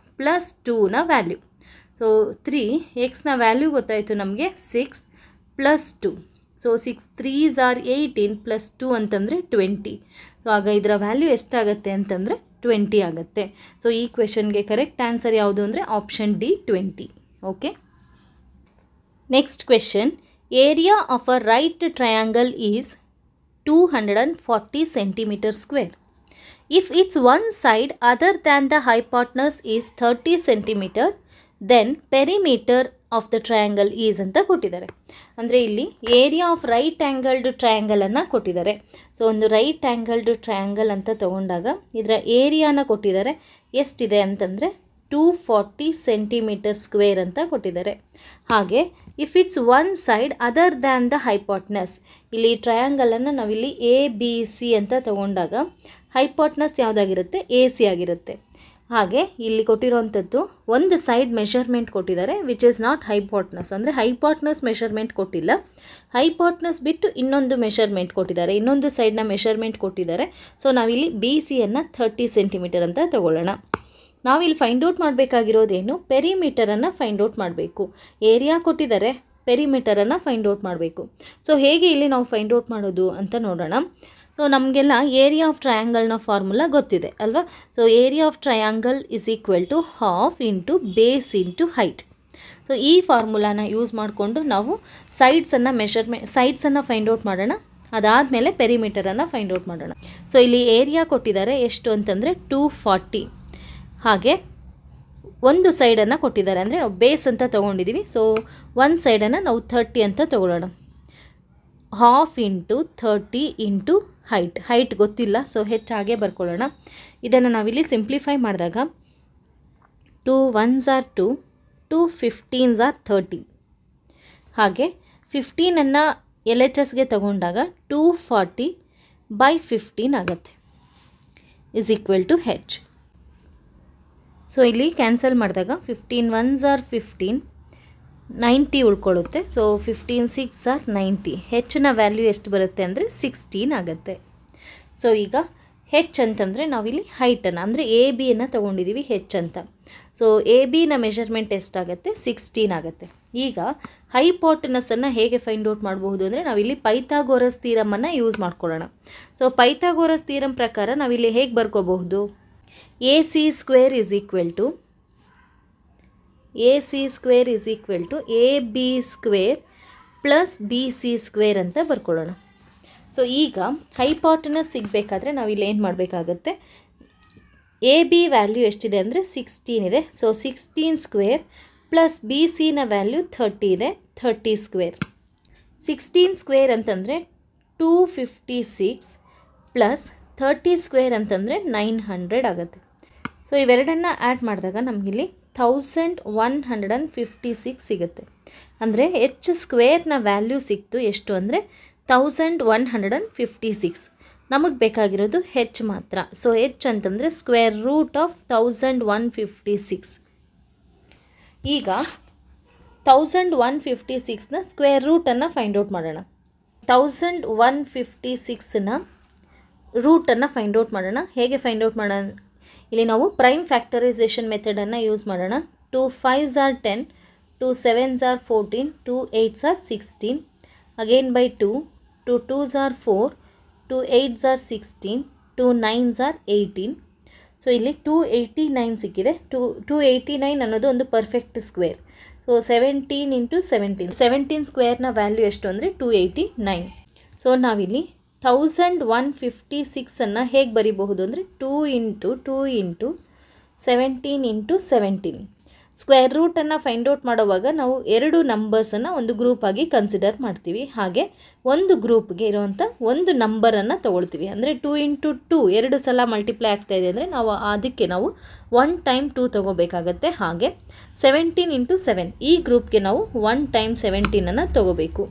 + 2ನ ವ್ಯಾಲ್ಯೂ. ಸೊ 3xನ ವ್ಯಾಲ್ಯೂ ಗೊತ್ತಾಯಿತು ನಮಗೆ 6 + 2. ಸೊ 6 3s are 18 + 2 ಅಂತಂದರೆ 20. ಸೊ ಆಗ ಇದರ ವ್ಯಾಲ್ಯೂ ಎಷ್ಟಾಗುತ್ತೆ ಅಂತಂದರೆ 20 ಆಗುತ್ತೆ. ಸೊ ಈ ಕ್ವೆಶನ್ಗೆ ಕರೆಕ್ಟ್ ಆನ್ಸರ್ ಯಾವುದು ಅಂದರೆ option D 20. Okay, next question. Area of a right triangle is 240 centimeter square. If its one side other than the hypotenuse is 30 centimeter, then perimeter of the triangle is ಅಂತ ಕೊಟ್ಟಿದ್ದಾರೆ. ಅಂದರೆ ಇಲ್ಲಿ ಏರಿಯಾ ಆಫ್ ರೈಟ್ ಆ್ಯಂಗಲ್ಡ್ ಟ್ರಯಾಂಗಲನ್ನು ಕೊಟ್ಟಿದ್ದಾರೆ. ಸೊ ಒಂದು ರೈಟ್ ಆ್ಯಂಗಲ್ಡ್ ಟ್ರಯಾಂಗಲ್ ಅಂತ ತಗೊಂಡಾಗ ಇದರ ಏರಿಯಾನ ಕೊಟ್ಟಿದ್ದಾರೆ. ಎಷ್ಟಿದೆ ಅಂತಂದರೆ 240 ಸೆಂಟಿಮೀಟರ್ ಸ್ಕ್ವೇರ್ ಅಂತ ಕೊಟ್ಟಿದ್ದಾರೆ. ಹಾಗೆ if it's one side other than the hypotenuse, ಇಲ್ಲಿ ಟ್ರಯಾಂಗಲನ್ನು ನಾವಿಲ್ಲಿ ಎ ಬಿ ಸಿ ಅಂತ ತಗೊಂಡಾಗ ಹೈಪಾಟ್ನಸ್ ಯಾವುದಾಗಿರುತ್ತೆ, ಎ ಸಿ ಆಗಿರುತ್ತೆ. ಹಾಗೆ ಇಲ್ಲಿ ಕೊಟ್ಟಿರೋವಂಥದ್ದು ಒಂದು ಸೈಡ್ ಮೆಷರ್ಮೆಂಟ್ ಕೊಟ್ಟಿದ್ದಾರೆ ವಿಚ್ ಇಸ್ ನಾಟ್ ಹೈಪಾಟ್ನಸ್, ಅಂದರೆ ಹೈಪಾಟ್ನಸ್ ಮೆಷರ್ಮೆಂಟ್ ಕೊಟ್ಟಿಲ್ಲ. ಹೈಪಾಟ್ನಸ್ ಬಿಟ್ಟು ಇನ್ನೊಂದು ಮೆಷರ್ಮೆಂಟ್ ಕೊಟ್ಟಿದ್ದಾರೆ, ಇನ್ನೊಂದು ಸೈಡ್ನ ಮೆಷರ್ಮೆಂಟ್ ಕೊಟ್ಟಿದ್ದಾರೆ. ಸೊ ನಾವಿಲ್ಲಿ ಬಿ ಸಿಯನ್ನು 30 ಸೆಂಟಿಮೀಟರ್ ಅಂತ ತಗೊಳ್ಳೋಣ. ನಾವಿಲ್ಲಿ ಫೈಂಡ್ ಔಟ್ ಮಾಡಬೇಕಾಗಿರೋದೇನು, ಪೆರಿಮೀಟರನ್ನು ಫೈಂಡ್ ಔಟ್ ಮಾಡಬೇಕು. ಏರಿಯಾ ಕೊಟ್ಟಿದ್ದಾರೆ, ಪೆರಿಮೀಟರನ್ನು ಫೈಂಡ್ ಔಟ್ ಮಾಡಬೇಕು. ಸೊ ಹೇಗೆ ಇಲ್ಲಿ ನಾವು ಫೈಂಡ್ ಔಟ್ ಮಾಡೋದು ಅಂತ ನೋಡೋಣ. ಸೊ ನಮಗೆಲ್ಲ ಏರಿಯಾ ಆಫ್ ಟ್ರಯಾಂಗಲ್ನ ಫಾರ್ಮುಲಾ ಗೊತ್ತಿದೆ ಅಲ್ವಾ. So area of triangle is equal to half into base into height. So ಈ ಫಾರ್ಮುಲಾನ ಯೂಸ್ ಮಾಡಿಕೊಂಡು ನಾವು ಸೈಡ್ಸನ್ನು ಫೈಂಡ್ ಔಟ್ ಮಾಡೋಣ. ಅದಾದಮೇಲೆ ಪೆರಿಮೀಟರನ್ನು ಫೈಂಡ್ ಔಟ್ ಮಾಡೋಣ. ಸೊ ಇಲ್ಲಿ ಏರಿಯಾ ಕೊಟ್ಟಿದ್ದಾರೆ ಎಷ್ಟು ಅಂತಂದರೆ 240. ಹಾಗೆ ಒಂದು ಸೈಡನ್ನು ಕೊಟ್ಟಿದ್ದಾರೆ, ಅಂದರೆ ನಾವು ಬೇಸ್ ಅಂತ ತೊಗೊಂಡಿದ್ದೀವಿ. ಸೊ ಒಂದು ಸೈಡನ್ನು ನಾವು 30 ಅಂತ ತೊಗೊಳ್ಳೋಣ. ಹಾಫ್ ಇಂಟು 30 ಇಂಟು ಹೈಟ್ ಗೊತ್ತಿಲ್ಲ, ಸೊ ಹೆಚ್ಚಾಗೆ ಬರ್ಕೊಳ್ಳೋಣ. ಇದನ್ನು ನಾವಿಲ್ಲಿ ಸಿಂಪ್ಲಿಫೈ ಮಾಡಿದಾಗ 2 1s are 2, 2 15s are 30. ಹಾಗೆ 15ಅನ್ನು ಎಲ್ ಎಚ್ ಎಸ್ಗೆ ತಗೊಂಡಾಗ 240/15 ಆಗುತ್ತೆ, is equal to H. So ಇಲ್ಲಿ ಕ್ಯಾನ್ಸಲ್ ಮಾಡಿದಾಗ 15 1s are 15, 90 ಉಳ್ಕೊಳ್ಳುತ್ತೆ. So 15 6s are 90. ಹೆಚ್ಚಿನ ವ್ಯಾಲ್ಯೂ ಎಷ್ಟು ಬರುತ್ತೆ ಅಂದರೆ 16 ಆಗುತ್ತೆ. ಸೊ ಈಗ ಹೆಚ್ ಅಂತಂದರೆ ನಾವಿಲ್ಲಿ ಹೈಟನ್ನು, ಅಂದರೆ ಎ ಬಿಯನ್ನು ತೊಗೊಂಡಿದ್ದೀವಿ ಹೆಚ್ ಅಂತ. ಸೊ ಎ ಬಿನ ಮೆಷರ್ಮೆಂಟ್ ಎಷ್ಟಾಗುತ್ತೆ, 16 ಆಗುತ್ತೆ. ಈಗ ಹೈಪಾಟನಸನ್ನು ಹೇಗೆ ಫೈಂಡ್ ಔಟ್ ಮಾಡಬಹುದು ಅಂದರೆ ನಾವಿಲ್ಲಿ ಪೈಥಾಗೋರಸ್ ಥಿಯರಮನ್ನು ಯೂಸ್ ಮಾಡ್ಕೊಳ್ಳೋಣ. ಸೊ ಪೈಥಾಗೋರಸ್ ಥಿಯರಮ್ ಪ್ರಕಾರ ನಾವಿಲ್ಲಿ ಹೇಗೆ ಬರ್ಕೋಬಹುದು, A C square is equal to A B square plus B C square ಅಂತ ಬರ್ಕೊಳ್ಳೋಣ. ಸೊ ಈಗ ಹೈಪಾಟನಸ್ ಸಿಗಬೇಕಾದ್ರೆ ನಾವಿಲ್ಲಿ ಏನು ಮಾಡಬೇಕಾಗತ್ತೆ, ಎ ಬಿ ವ್ಯಾಲ್ಯೂ ಎಷ್ಟಿದೆ ಅಂದರೆ 16 ಇದೆ. ಸೊ 16 ಸ್ಕ್ವೇರ್ ಪ್ಲಸ್ ಬಿ ಸಿನ ವ್ಯಾಲ್ಯೂ 30 ಇದೆ, 30 ಸ್ಕ್ವೇರ್. 16 ಸ್ಕ್ವೇರ್ ಅಂತಂದರೆ 256 ಪ್ಲಸ್ 30 ಸ್ಕ್ವೇರ್ ಅಂತಂದರೆ 900 ಆಗುತ್ತೆ. ಸೊ ಇವೆರಡನ್ನು ಆ್ಯಡ್ ಮಾಡಿದಾಗ ನಮಗಿಲ್ಲಿ 1156 ಸಿಗುತ್ತೆ. ಅಂದರೆ ಎಚ್ ಸ್ಕ್ವೇರ್ನ ವ್ಯಾಲ್ಯೂ ಸಿಕ್ತು ಎಷ್ಟು ಅಂದರೆ 1156. ನಮಗೆ ಬೇಕಾಗಿರೋದು ಹೆಚ್ ಮಾತ್ರ. ಸೊ ಹೆಚ್ ಅಂತಂದರೆ ಸ್ಕ್ವೇರ್ ರೂಟ್ ಆಫ್ 1156. ಈಗ 1156ನ ಸ್ಕ್ವೇರ್ ರೂಟನ್ನು ಫೈಂಡ್ ಔಟ್ ಮಾಡೋಣ. 1156ನ ರೂಟನ್ನು ಫೈಂಡ್ ಔಟ್ ಮಾಡೋಣ. ಹೇಗೆ ಫೈಂಡ್ ಔಟ್ ಮಾಡೋಣ, ಇಲ್ಲಿ ನಾವು ಪ್ರೈಮ್ ಫ್ಯಾಕ್ಟರೈಸೇಷನ್ ಮೆಥಡನ್ನು ಯೂಸ್ ಮಾಡೋಣ. 2 5s are 10, 2 7s are 14, 2 8s are 16, again by 2, 2 2s are 4, 2 8s are 16, 2 9s are 18. So ಇಲ್ಲಿ 289 ಸಿಕ್ಕಿದೆ. 289 ಅನ್ನೋದು ಒಂದು ಪರ್ಫೆಕ್ಟ್ ಸ್ಕ್ವೇರ್. ಸೊ 17 ಇಂಟು 17 ಸ್ಕ್ವೇರ್ನ ವ್ಯಾಲ್ಯೂ ಎಷ್ಟು ಅಂದರೆ 289. ಸೊ ನಾವಿಲ್ಲಿ 1156ಅನ್ನು ಹೇಗೆ ಬರಿಬಹುದು ಅಂದರೆ 2 ಇಂಟು 17 ಇಂಟು 17. ಸ್ಕ್ವೇರ್ ರೂಟನ್ನು ಫೈಂಡ್ ಔಟ್ ಮಾಡುವಾಗ ನಾವು ಎರಡು ನಂಬರ್ಸನ್ನು ಒಂದು ಗ್ರೂಪಾಗಿ ಕನ್ಸಿಡರ್ ಮಾಡ್ತೀವಿ. ಹಾಗೆ ಒಂದು ಗ್ರೂಪ್ಗೆ ಇರುವಂಥ ಒಂದು ನಂಬರನ್ನು ತೊಗೊಳ್ತೀವಿ. ಅಂದರೆ 2 ಇಂಟು 2 ಎರಡು ಸಲ ಮಲ್ಟಿಪ್ಲೈ ಆಗ್ತಾಯಿದೆ ಅಂದರೆ ಅದಕ್ಕೆ ನಾವು 1 ಟೈಮ್ 2 ತೊಗೋಬೇಕಾಗತ್ತೆ. ಹಾಗೆ 17 ಇಂಟು 7 ಈ ಗ್ರೂಪ್ಗೆ ನಾವು 1 ಟೈಮ್ 17ಅನ್ನು ತೊಗೋಬೇಕು.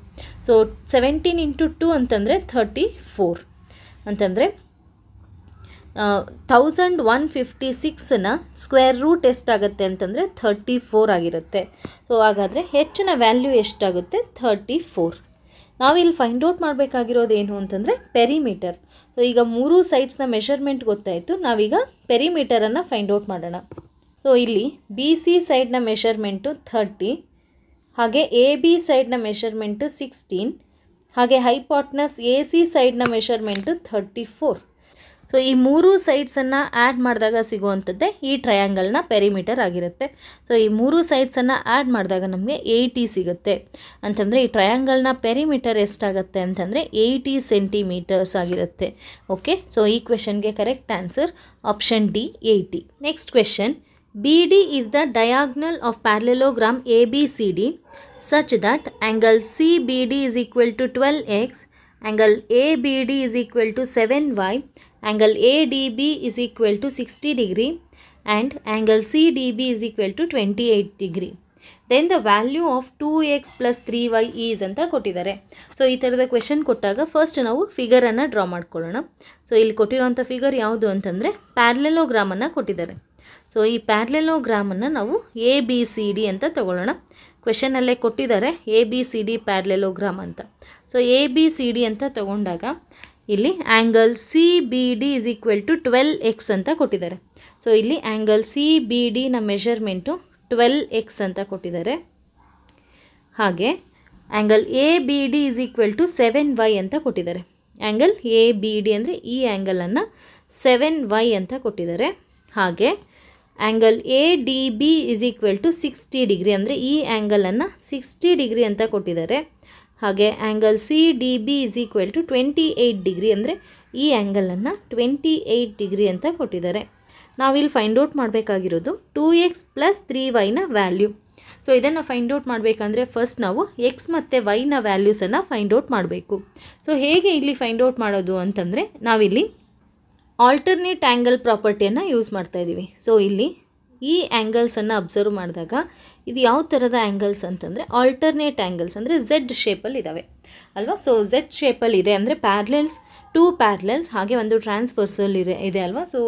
ಸೊ 17 ಇಂಟು 2 ಅಂತಂದರೆ 34 ಅಂತಂದರೆ 1156ನ ಸ್ಕ್ವೇರ್ ರೂಟ್ ಎಷ್ಟಾಗುತ್ತೆ ಅಂತಂದರೆ 34 ಆಗಿರುತ್ತೆ. ಸೊ ಹಾಗಾದರೆ ಹೆಚ್ಚಿನ ವ್ಯಾಲ್ಯೂ ಎಷ್ಟಾಗುತ್ತೆ 34. ನಾವಿಲ್ಲಿ ಫೈಂಡ್ ಔಟ್ ಮಾಡಬೇಕಾಗಿರೋದು ಏನು ಅಂತಂದರೆ ಪೆರಿಮೀಟರ್. ಸೊ ಈಗ ಮೂರು ಸೈಡ್ಸ್ನ ಮೆಷರ್ಮೆಂಟ್ ಗೊತ್ತಾಯಿತು, ನಾವೀಗ ಪೆರಿಮೀಟರನ್ನು ಫೈಂಡ್ ಔಟ್ ಮಾಡೋಣ. ಸೊ ಇಲ್ಲಿ ಬಿ ಸಿ ಸೈಡ್ನ ಮೆಷರ್ಮೆಂಟು 30, ಹಾಗೆ ಎ ಬಿ ಸೈಡ್ನ ಮೆಷರ್ಮೆಂಟು 16, ಹಾಗೆ ಹೈಪಾಟ್ನಸ್ ಎ ಸಿ ಸೈಡ್ನ ಮೆಷರ್ಮೆಂಟು 34. ಸೊ ಈ ಮೂರು ಸೈಡ್ಸನ್ನು ಆ್ಯಡ್ ಮಾಡಿದಾಗ ಸಿಗುವಂಥದ್ದೇ ಈ ಟ್ರಯಾಂಗಲ್ನ ಪೆರಿಮೀಟರ್ ಆಗಿರುತ್ತೆ. ಸೊ ಈ ಮೂರು ಸೈಡ್ಸನ್ನು ಆ್ಯಡ್ ಮಾಡಿದಾಗ ನಮಗೆ 80 ಸಿಗುತ್ತೆ. ಅಂತಂದರೆ ಈ ಟ್ರಯಾಂಗಲ್ನ ಪೆರಿಮೀಟರ್ ಎಷ್ಟಾಗುತ್ತೆ ಅಂತಂದರೆ 80 ಸೆಂಟಿಮೀಟರ್ಸ್ ಆಗಿರುತ್ತೆ. ಓಕೆ, ಸೊ ಈ ಕ್ವೆಶನ್ಗೆ correct answer option D 80. Next question, BD is the diagonal of parallelogram ABCD such that angle CBD is equal to 12x, angle ABD is equal to 7y, angle ADB is equal to 60 degree and angle CDB is equal to 28 degree. Then the value of 2x plus 3y is ಅಂತ ಕೊಟ್ಟಿದ್ದಾರೆ. ಸೊ ಈ ಥರದ ಕ್ವೆಶನ್ ಕೊಟ್ಟಾಗ ಫಸ್ಟ್ ನಾವು ಫಿಗರನ್ನು ಡ್ರಾ ಮಾಡ್ಕೊಳ್ಳೋಣ. ಸೊ ಇಲ್ಲಿ ಕೊಟ್ಟಿರೋಂಥ ಫಿಗರ್ ಯಾವುದು ಅಂತಂದರೆ ಪ್ಯಾರಲೆಲೋಗ್ರಾಮನ್ನು ಕೊಟ್ಟಿದ್ದಾರೆ. ಸೊ ಈ ಪ್ಯಾರಲೆಲೋಗ್ರಾಮನ್ನು ನಾವು ABCD ಅಂತ ತಗೊಳ್ಳೋಣ. ಕ್ವೆಶನಲ್ಲೇ ಕೊಟ್ಟಿದ್ದಾರೆ ABCD ಪ್ಯಾರಲೆಲೋಗ್ರಾಮ್ ಅಂತ. ಸೊ ABCD ಅಂತ ತಗೊಂಡಾಗ ಇಲ್ಲಿ angle CBD is equal to 12x ಅಂತ ಕೊಟ್ಟಿದ್ದಾರೆ. ಸೊ ಇಲ್ಲಿ ಆ್ಯಂಗಲ್ CBDನ ಮೆಷರ್ಮೆಂಟು 12x ಅಂತ ಕೊಟ್ಟಿದ್ದಾರೆ. ಹಾಗೆ angle ABD is equal to 7y ಅಂತ ಕೊಟ್ಟಿದ್ದಾರೆ. ಆ್ಯಂಗಲ್ ABD ಅಂದರೆ ಈ ಆ್ಯಂಗಲನ್ನು 7y ಅಂತ ಕೊಟ್ಟಿದ್ದಾರೆ. ಹಾಗೆ angle ADB is equal to 60 degree ಅಂದರೆ ಈ ಆ್ಯಂಗಲನ್ನು 60 ಡಿಗ್ರಿ ಅಂತ ಕೊಟ್ಟಿದ್ದಾರೆ. ಹಾಗೆ angle CDB is equal to 28 degree ಅಂದರೆ ಈ ಆ್ಯಂಗಲನ್ನು 28 ಡಿಗ್ರಿ ಅಂತ ಕೊಟ್ಟಿದ್ದಾರೆ. ನಾವಿಲ್ಲಿ ಫೈಂಡ್ ಔಟ್ ಮಾಡಬೇಕಾಗಿರೋದು 2x ಪ್ಲಸ್ 3yನ ವ್ಯಾಲ್ಯೂ. ಸೊ ಇದನ್ನು ಫೈಂಡ್ ಔಟ್ ಮಾಡಬೇಕಂದ್ರೆ ಫಸ್ಟ್ ನಾವು x ಮತ್ತು yನ ವ್ಯಾಲ್ಯೂಸನ್ನು ಫೈಂಡ್ ಔಟ್ ಮಾಡಬೇಕು. ಸೊ ಹೇಗೆ ಇಲ್ಲಿ ಫೈಂಡ್ ಔಟ್ ಮಾಡೋದು ಅಂತಂದರೆ ನಾವಿಲ್ಲಿ ಆಲ್ಟರ್ನೇಟ್ ಆ್ಯಂಗಲ್ ಪ್ರಾಪರ್ಟಿಯನ್ನು ಯೂಸ್ ಮಾಡ್ತಾ ಇದ್ದೀವಿ. ಸೊ ಇಲ್ಲಿ ಈ ಆ್ಯಂಗಲ್ಸನ್ನು ಅಬ್ಸರ್ವ್ ಮಾಡಿದಾಗ ಇದು ಯಾವ ಥರದ ಆ್ಯಂಗಲ್ಸ್ ಅಂತಂದರೆ ಆಲ್ಟರ್ನೇಟ್ ಆ್ಯಂಗಲ್ಸ್ ಅಂದರೆ Z ಶೇಪಲ್ಲಿ ಇದ್ದಾವೆ ಅಲ್ವಾ. ಸೊ Z ಶೇಪಲ್ಲಿ ಇದೆ ಅಂದರೆ ಪ್ಯಾರಲೆಲ್ಸ್, 2 ಪ್ಯಾರಲೆಲ್ಸ್ ಹಾಗೆ ಒಂದು ಟ್ರಾನ್ಸ್ವರ್ಸಲ್ ಇದೆ ಅಲ್ವಾ. ಸೊ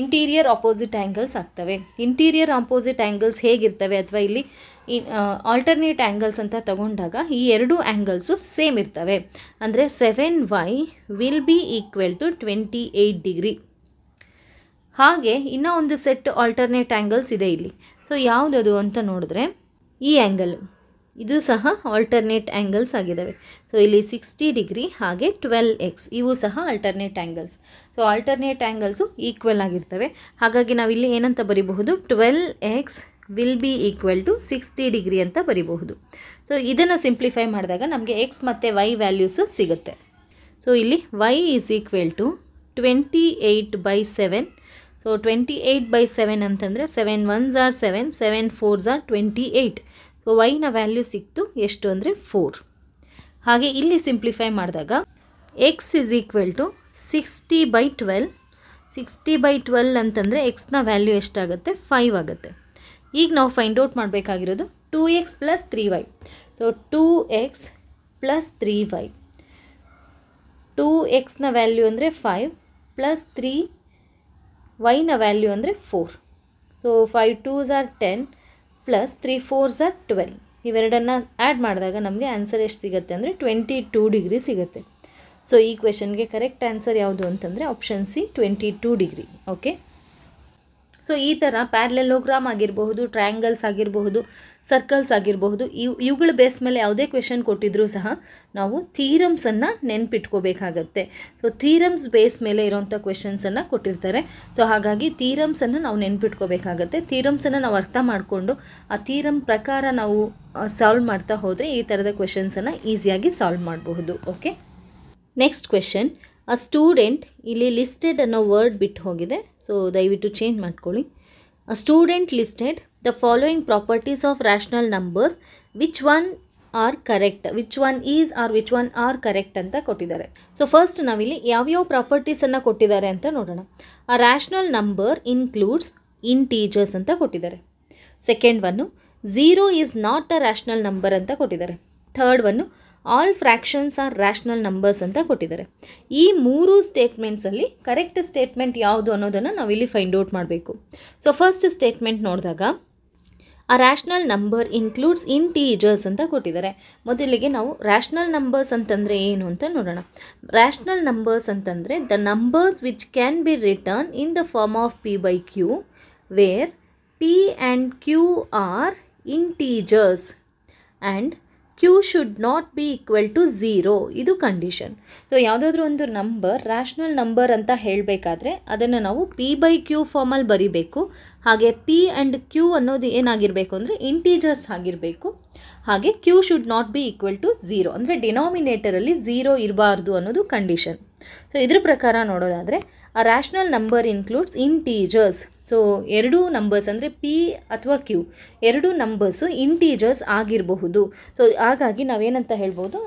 ಇಂಟೀರಿಯರ್ ಆಪೋಸಿಟ್ ಆ್ಯಂಗಲ್ಸ್ ಆಗ್ತವೆ. ಇಂಟೀರಿಯರ್ ಆಪೋಸಿಟ್ ಆ್ಯಂಗಲ್ಸ್ ಹೇಗಿರ್ತವೆ ಅಥವಾ ಇಲ್ಲಿ ಆಲ್ಟರ್ನೇಟ್ ಆ್ಯಂಗಲ್ಸ್ ಅಂತ ತಗೊಂಡಾಗ ಈ ಎರಡು ಆ್ಯಂಗಲ್ಸು ಸೇಮ್ ಇರ್ತವೆ. ಅಂದರೆ 7y will be equal to 28 degree. ಹಾಗೆ ಇನ್ನೂ ಒಂದು ಸೆಟ್ ಆಲ್ಟರ್ನೇಟ್ ಆ್ಯಂಗಲ್ಸ್ ಇದೆ ಇಲ್ಲಿ. ಸೊ ಯಾವುದದು ಅಂತ ನೋಡಿದ್ರೆ ಈ ಆ್ಯಂಗಲ್ ಇದು ಸಹ ಆಲ್ಟರ್ನೇಟ್ ಆ್ಯಂಗಲ್ಸ್ ಆಗಿದ್ದಾವೆ. ಸೊ ಇಲ್ಲಿ 60 ಡಿಗ್ರಿ ಹಾಗೆ 12x ಇವು ಸಹ alternate angles. So alternate angles equal ಆಗಿರ್ತವೆ. ಹಾಗಾಗಿ ನಾವಿಲ್ಲಿ ಏನಂತ ಬರಿಬಹುದು, 12x will be equal to 60 degree ಅಂತ ಬರಿಬಹುದು. ಸೊ ಇದನ್ನು ಸಿಂಪ್ಲಿಫೈ ಮಾಡಿದಾಗ ನಮಗೆ x ಮತ್ತು y ವ್ಯಾಲ್ಯೂಸು ಸಿಗುತ್ತೆ. ಸೊ ಇಲ್ಲಿ y is equal to 28/7. So 28/7 ಅಂತಂದರೆ 7 1s are 7, 7 4s are 28. So ವೈನ value ಸಿಕ್ತು ಎಷ್ಟು ಅಂದರೆ 4. ಹಾಗೆ ಇಲ್ಲಿ ಸಿಂಪ್ಲಿಫೈ ಮಾಡಿದಾಗ ಎಕ್ಸ್ ಇಸ್ ಈಕ್ವಲ್ ಟು 60/12. 60/12 ಅಂತಂದರೆ ಎಕ್ಸ್ನ ವ್ಯಾಲ್ಯೂ ಎಷ್ಟಾಗುತ್ತೆ, 5 ಆಗುತ್ತೆ. ಈಗ ನಾವು ಫೈಂಡ್ ಔಟ್ ಮಾಡಬೇಕಾಗಿರೋದು 2x plus 3y. So 2x plus 3y, 2xನ ವ್ಯಾಲ್ಯೂ ಅಂದರೆ 5 ಪ್ಲಸ್ 3yನ ವ್ಯಾಲ್ಯೂ ಅಂದರೆ 4. So 5 2s are 10 plus 3 4s are 12. ಇವೆರಡನ್ನು ಆ್ಯಡ್ ಮಾಡಿದಾಗ ನಮಗೆ ಆನ್ಸರ್ ಎಷ್ಟು ಸಿಗುತ್ತೆ ಅಂದರೆ 22 ಡಿಗ್ರಿ ಸಿಗುತ್ತೆ. ಸೊ ಈ ಕ್ವೆಶನ್ಗೆ ಕರೆಕ್ಟ್ ಆನ್ಸರ್ ಯಾವುದು ಅಂತಂದರೆ option C 22 degree. Okay, so ಈ ಥರ ಪ್ಯಾರಲೆಲೋಗ್ರಾಮ್ ಆಗಿರಬಹುದು, ಟ್ರಯಾಂಗಲ್ಸ್ ಆಗಿರಬಹುದು, ಸರ್ಕಲ್ಸ್ ಆಗಿರಬಹುದು, ಇವುಗಳ ಬೇಸ್ ಮೇಲೆ ಯಾವುದೇ ಕ್ವೆಶನ್ ಕೊಟ್ಟಿದ್ರೂ ಸಹ ನಾವು ಥೀರಮ್ಸನ್ನು ನೆನ್ಪಿಟ್ಕೋಬೇಕಾಗತ್ತೆ. ಸೊ ಥೀರಮ್ಸ್ ಬೇಸ್ ಮೇಲೆ ಇರೋಂಥ ಕ್ವೆಶನ್ಸನ್ನು ಕೊಟ್ಟಿರ್ತಾರೆ. ಸೊ ಹಾಗಾಗಿ ಥೀರಮ್ಸನ್ನು ನಾವು ನೆನ್ಪಿಟ್ಕೋಬೇಕಾಗತ್ತೆ. ಥೀರಮ್ಸನ್ನು ನಾವು ಅರ್ಥ ಮಾಡಿಕೊಂಡು ಆ ಥೀರಮ್ ಪ್ರಕಾರ ನಾವು ಸಾಲ್ವ್ ಮಾಡ್ತಾ ಹೋದರೆ ಈ ಥರದ ಕ್ವೆಶನ್ಸನ್ನು ಈಸಿಯಾಗಿ ಸಾಲ್ವ್ ಮಾಡಬಹುದು. Okay, next question, a student, ಇಲ್ಲಿ ಲಿಸ್ಟೆಡ್ ಅನ್ನೋ ವರ್ಡ್ ಬಿಟ್ಟು ಹೋಗಿದೆ. ಸೊ ದಯವಿಟ್ಟು ಚೇಂಜ್ ಮಾಡ್ಕೊಳ್ಳಿ. A student listed the following properties of rational numbers, which one are correct, which one is or which one are correct ಅಂತ ಕೊಟ್ಟಿದ್ದಾರೆ. ಸೊ ಫಸ್ಟ್ ನಾವಿಲ್ಲಿ ಯಾವ್ಯಾವ ಪ್ರಾಪರ್ಟೀಸನ್ನು ಕೊಟ್ಟಿದ್ದಾರೆ ಅಂತ ನೋಡೋಣ. A rational number includes integers ಅಂತ ಕೊಟ್ಟಿದ್ದಾರೆ. Second one 0 is not a rational number ಅಂತ ಕೊಟ್ಟಿದ್ದಾರೆ. Third one all fractions are rational numbers ಅಂತ ಕೊಟ್ಟಿದ್ದಾರೆ. ಈ ಮೂರು ಸ್ಟೇಟ್ಮೆಂಟ್ಸಲ್ಲಿ ಕರೆಕ್ಟ್ ಸ್ಟೇಟ್ಮೆಂಟ್ ಯಾವುದು ಅನ್ನೋದನ್ನು ನಾವಿಲ್ಲಿ ಫೈಂಡ್ ಔಟ್ ಮಾಡಬೇಕು. ಸೊ ಫಸ್ಟ್ ಸ್ಟೇಟ್ಮೆಂಟ್ ನೋಡಿದಾಗ ಆ ರ್ಯಾಷನಲ್ ನಂಬರ್ ಇನ್ಕ್ಲೂಡ್ಸ್ ಇಂಟೀಜರ್ಸ್ ಅಂತ ಕೊಟ್ಟಿದ್ದಾರೆ. ಮೊದಲಿಗೆ ನಾವು ರ್ಯಾಷನಲ್ ನಂಬರ್ಸ್ ಅಂತಂದರೆ ಏನು ಅಂತ ನೋಡೋಣ. ರ್ಯಾಷನಲ್ ನಂಬರ್ಸ್ ಅಂತಂದರೆ the numbers which can be return in the form of p/q where p and q are integers and Q should not be equal to zero, ಇದು ಕಂಡೀಷನ್. ಸೊ ಯಾವುದಾದ್ರೂ ಒಂದು ನಂಬರ್ ರ್ಯಾಷನಲ್ ನಂಬರ್ ಅಂತ ಹೇಳಬೇಕಾದ್ರೆ ಅದನ್ನು ನಾವು ಪಿ ಬೈ ಕ್ಯೂ ಫಾರ್ಮಲ್ಲಿ ಬರಿಬೇಕು. ಹಾಗೆ ಪಿ ಆ್ಯಂಡ್ ಕ್ಯೂ ಅನ್ನೋದು ಏನಾಗಿರಬೇಕು ಅಂದರೆ ಇಂಟೀಜರ್ಸ್ ಆಗಿರಬೇಕು. ಹಾಗೆ Q should not be equal to zero, ಅಂದರೆ ಡಿನಾಮಿನೇಟರಲ್ಲಿ ಝೀರೋ ಇರಬಾರ್ದು ಅನ್ನೋದು ಕಂಡೀಷನ್. ಸೊ ಇದ್ರ ಪ್ರಕಾರ ನೋಡೋದಾದರೆ ಆ rational number includes integers. So ಎರಡೂ ನಂಬರ್ಸ್ ಅಂದರೆ ಪಿ ಅಥವಾ ಕ್ಯೂ ಎರಡೂ ನಂಬರ್ಸು ಇಂಟೀಜರ್ಸ್ ಆಗಿರಬಹುದು. ಸೊ ಹಾಗಾಗಿ ನಾವೇನಂತ ಹೇಳ್ಬೋದು,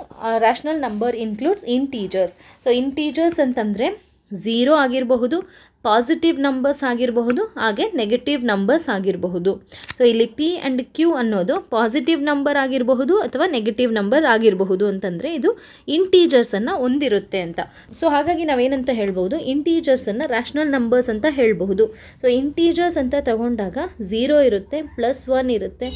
rational number includes integers. So integers ಅಂತಂದರೆ ಝೀರೋ ಆಗಿರಬಹುದು, ಪಾಸಿಟಿವ್ ನಂಬರ್ಸ್ ಆಗಿರಬಹುದು, ಹಾಗೆ ನೆಗೆಟಿವ್ ನಂಬರ್ಸ್ ಆಗಿರಬಹುದು. ಸೊ ಇಲ್ಲಿ ಪಿ ಆ್ಯಂಡ್ ಕ್ಯೂ ಅನ್ನೋದು ಪಾಸಿಟಿವ್ ನಂಬರ್ ಆಗಿರಬಹುದು ಅಥವಾ ನೆಗೆಟಿವ್ ನಂಬರ್ ಆಗಿರಬಹುದು ಅಂತಂದರೆ ಇದು ಇಂಟೀಜರ್ಸನ್ನು ಹೊಂದಿರುತ್ತೆ ಅಂತ. ಸೊ ಹಾಗಾಗಿ ನಾವೇನಂತ ಹೇಳ್ಬೋದು, ಇಂಟೀಜರ್ಸನ್ನು ರ್ಯಾಷನಲ್ ನಂಬರ್ಸ್ ಅಂತ ಹೇಳಬಹುದು. ಸೊ ಇಂಟೀಜರ್ಸ್ ಅಂತ ತಗೊಂಡಾಗ ಝೀರೋ ಇರುತ್ತೆ, +1 ಇರುತ್ತೆ,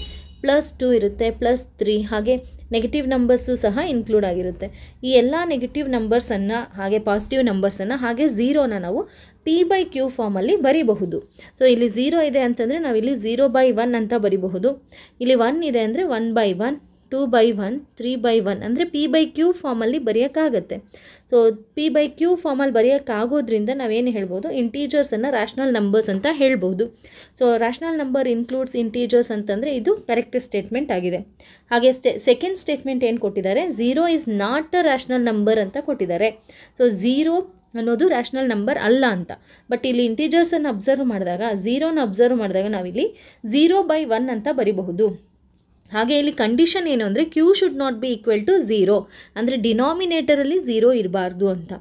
+2 ಇರುತ್ತೆ, +3, ಹಾಗೆ ನೆಗೆಟಿವ್ ನಂಬರ್ಸು ಸಹ ಇನ್ಕ್ಲೂಡ್ ಆಗಿರುತ್ತೆ. ಈ ಎಲ್ಲ ನೆಗೆಟಿವ್ ನಂಬರ್ಸನ್ನು ಹಾಗೆ ಪಾಸಿಟಿವ್ ನಂಬರ್ಸನ್ನು ಹಾಗೆ ಝೀರೋನ ನಾವು ಪಿ ಬೈ ಕ್ಯೂ ಫಾರ್ಮಲ್ಲಿ ಬರಿಬಹುದು. ಸೊ ಇಲ್ಲಿ ಝೀರೋ ಇದೆ ಅಂತಂದರೆ ನಾವಿಲ್ಲಿ 0/1 ಅಂತ ಬರಿಬಹುದು. ಇಲ್ಲಿ 1 ಇದೆ ಅಂದರೆ 1/1, 2/1, 3/1 ಅಂದರೆ ಪಿ ಬೈ ಕ್ಯೂ ಫಾರ್ಮಲ್ಲಿ ಬರೆಯೋಕ್ಕಾಗತ್ತೆ. ಸೊ ಪಿ ಬೈ ಕ್ಯೂ ಫಾರ್ಮಲ್ಲಿ ಬರೆಯೋಕ್ಕಾಗೋದ್ರಿಂದ ನಾವೇನು ಹೇಳ್ಬೋದು, ಇಂಟೀಜರ್ಸನ್ನು ರ್ಯಾಷನಲ್ ನಂಬರ್ಸ್ ಅಂತ ಹೇಳ್ಬೋದು. So rational number includes integers ಅಂತಂದರೆ ಇದು ಕರೆಕ್ಟ್ ಸ್ಟೇಟ್ಮೆಂಟ್ ಆಗಿದೆ. ಹಾಗೆ ಸೆಕೆಂಡ್ ಸ್ಟೇಟ್ಮೆಂಟ್ ಏನು ಕೊಟ್ಟಿದ್ದಾರೆ, zero is not a rational number ಅಂತ ಕೊಟ್ಟಿದ್ದಾರೆ. ಸೊ ಝೀರೋ ಅನ್ನೋದು ರ್ಯಾಷನಲ್ ನಂಬರ್ ಅಲ್ಲ ಅಂತ. ಬಟ್ ಇಲ್ಲಿ ಇಂಟೀಜರ್ಸನ್ನು ಅಬ್ಸರ್ವ್ ಮಾಡಿದಾಗ, ಝೀರೋನ ಅಬ್ಸರ್ವ್ ಮಾಡಿದಾಗ ನಾವಿಲ್ಲಿ 0/1 ಅಂತ ಬರಿಬಹುದು. ಹಾಗೆ ಇಲ್ಲಿ ಕಂಡೀಷನ್ ಏನು ಅಂದರೆ Q should not be equal to zero, ಅಂದರೆ ಡಿನಾಮಿನೇಟರಲ್ಲಿ ಝೀರೋ ಇರಬಾರ್ದು ಅಂತ,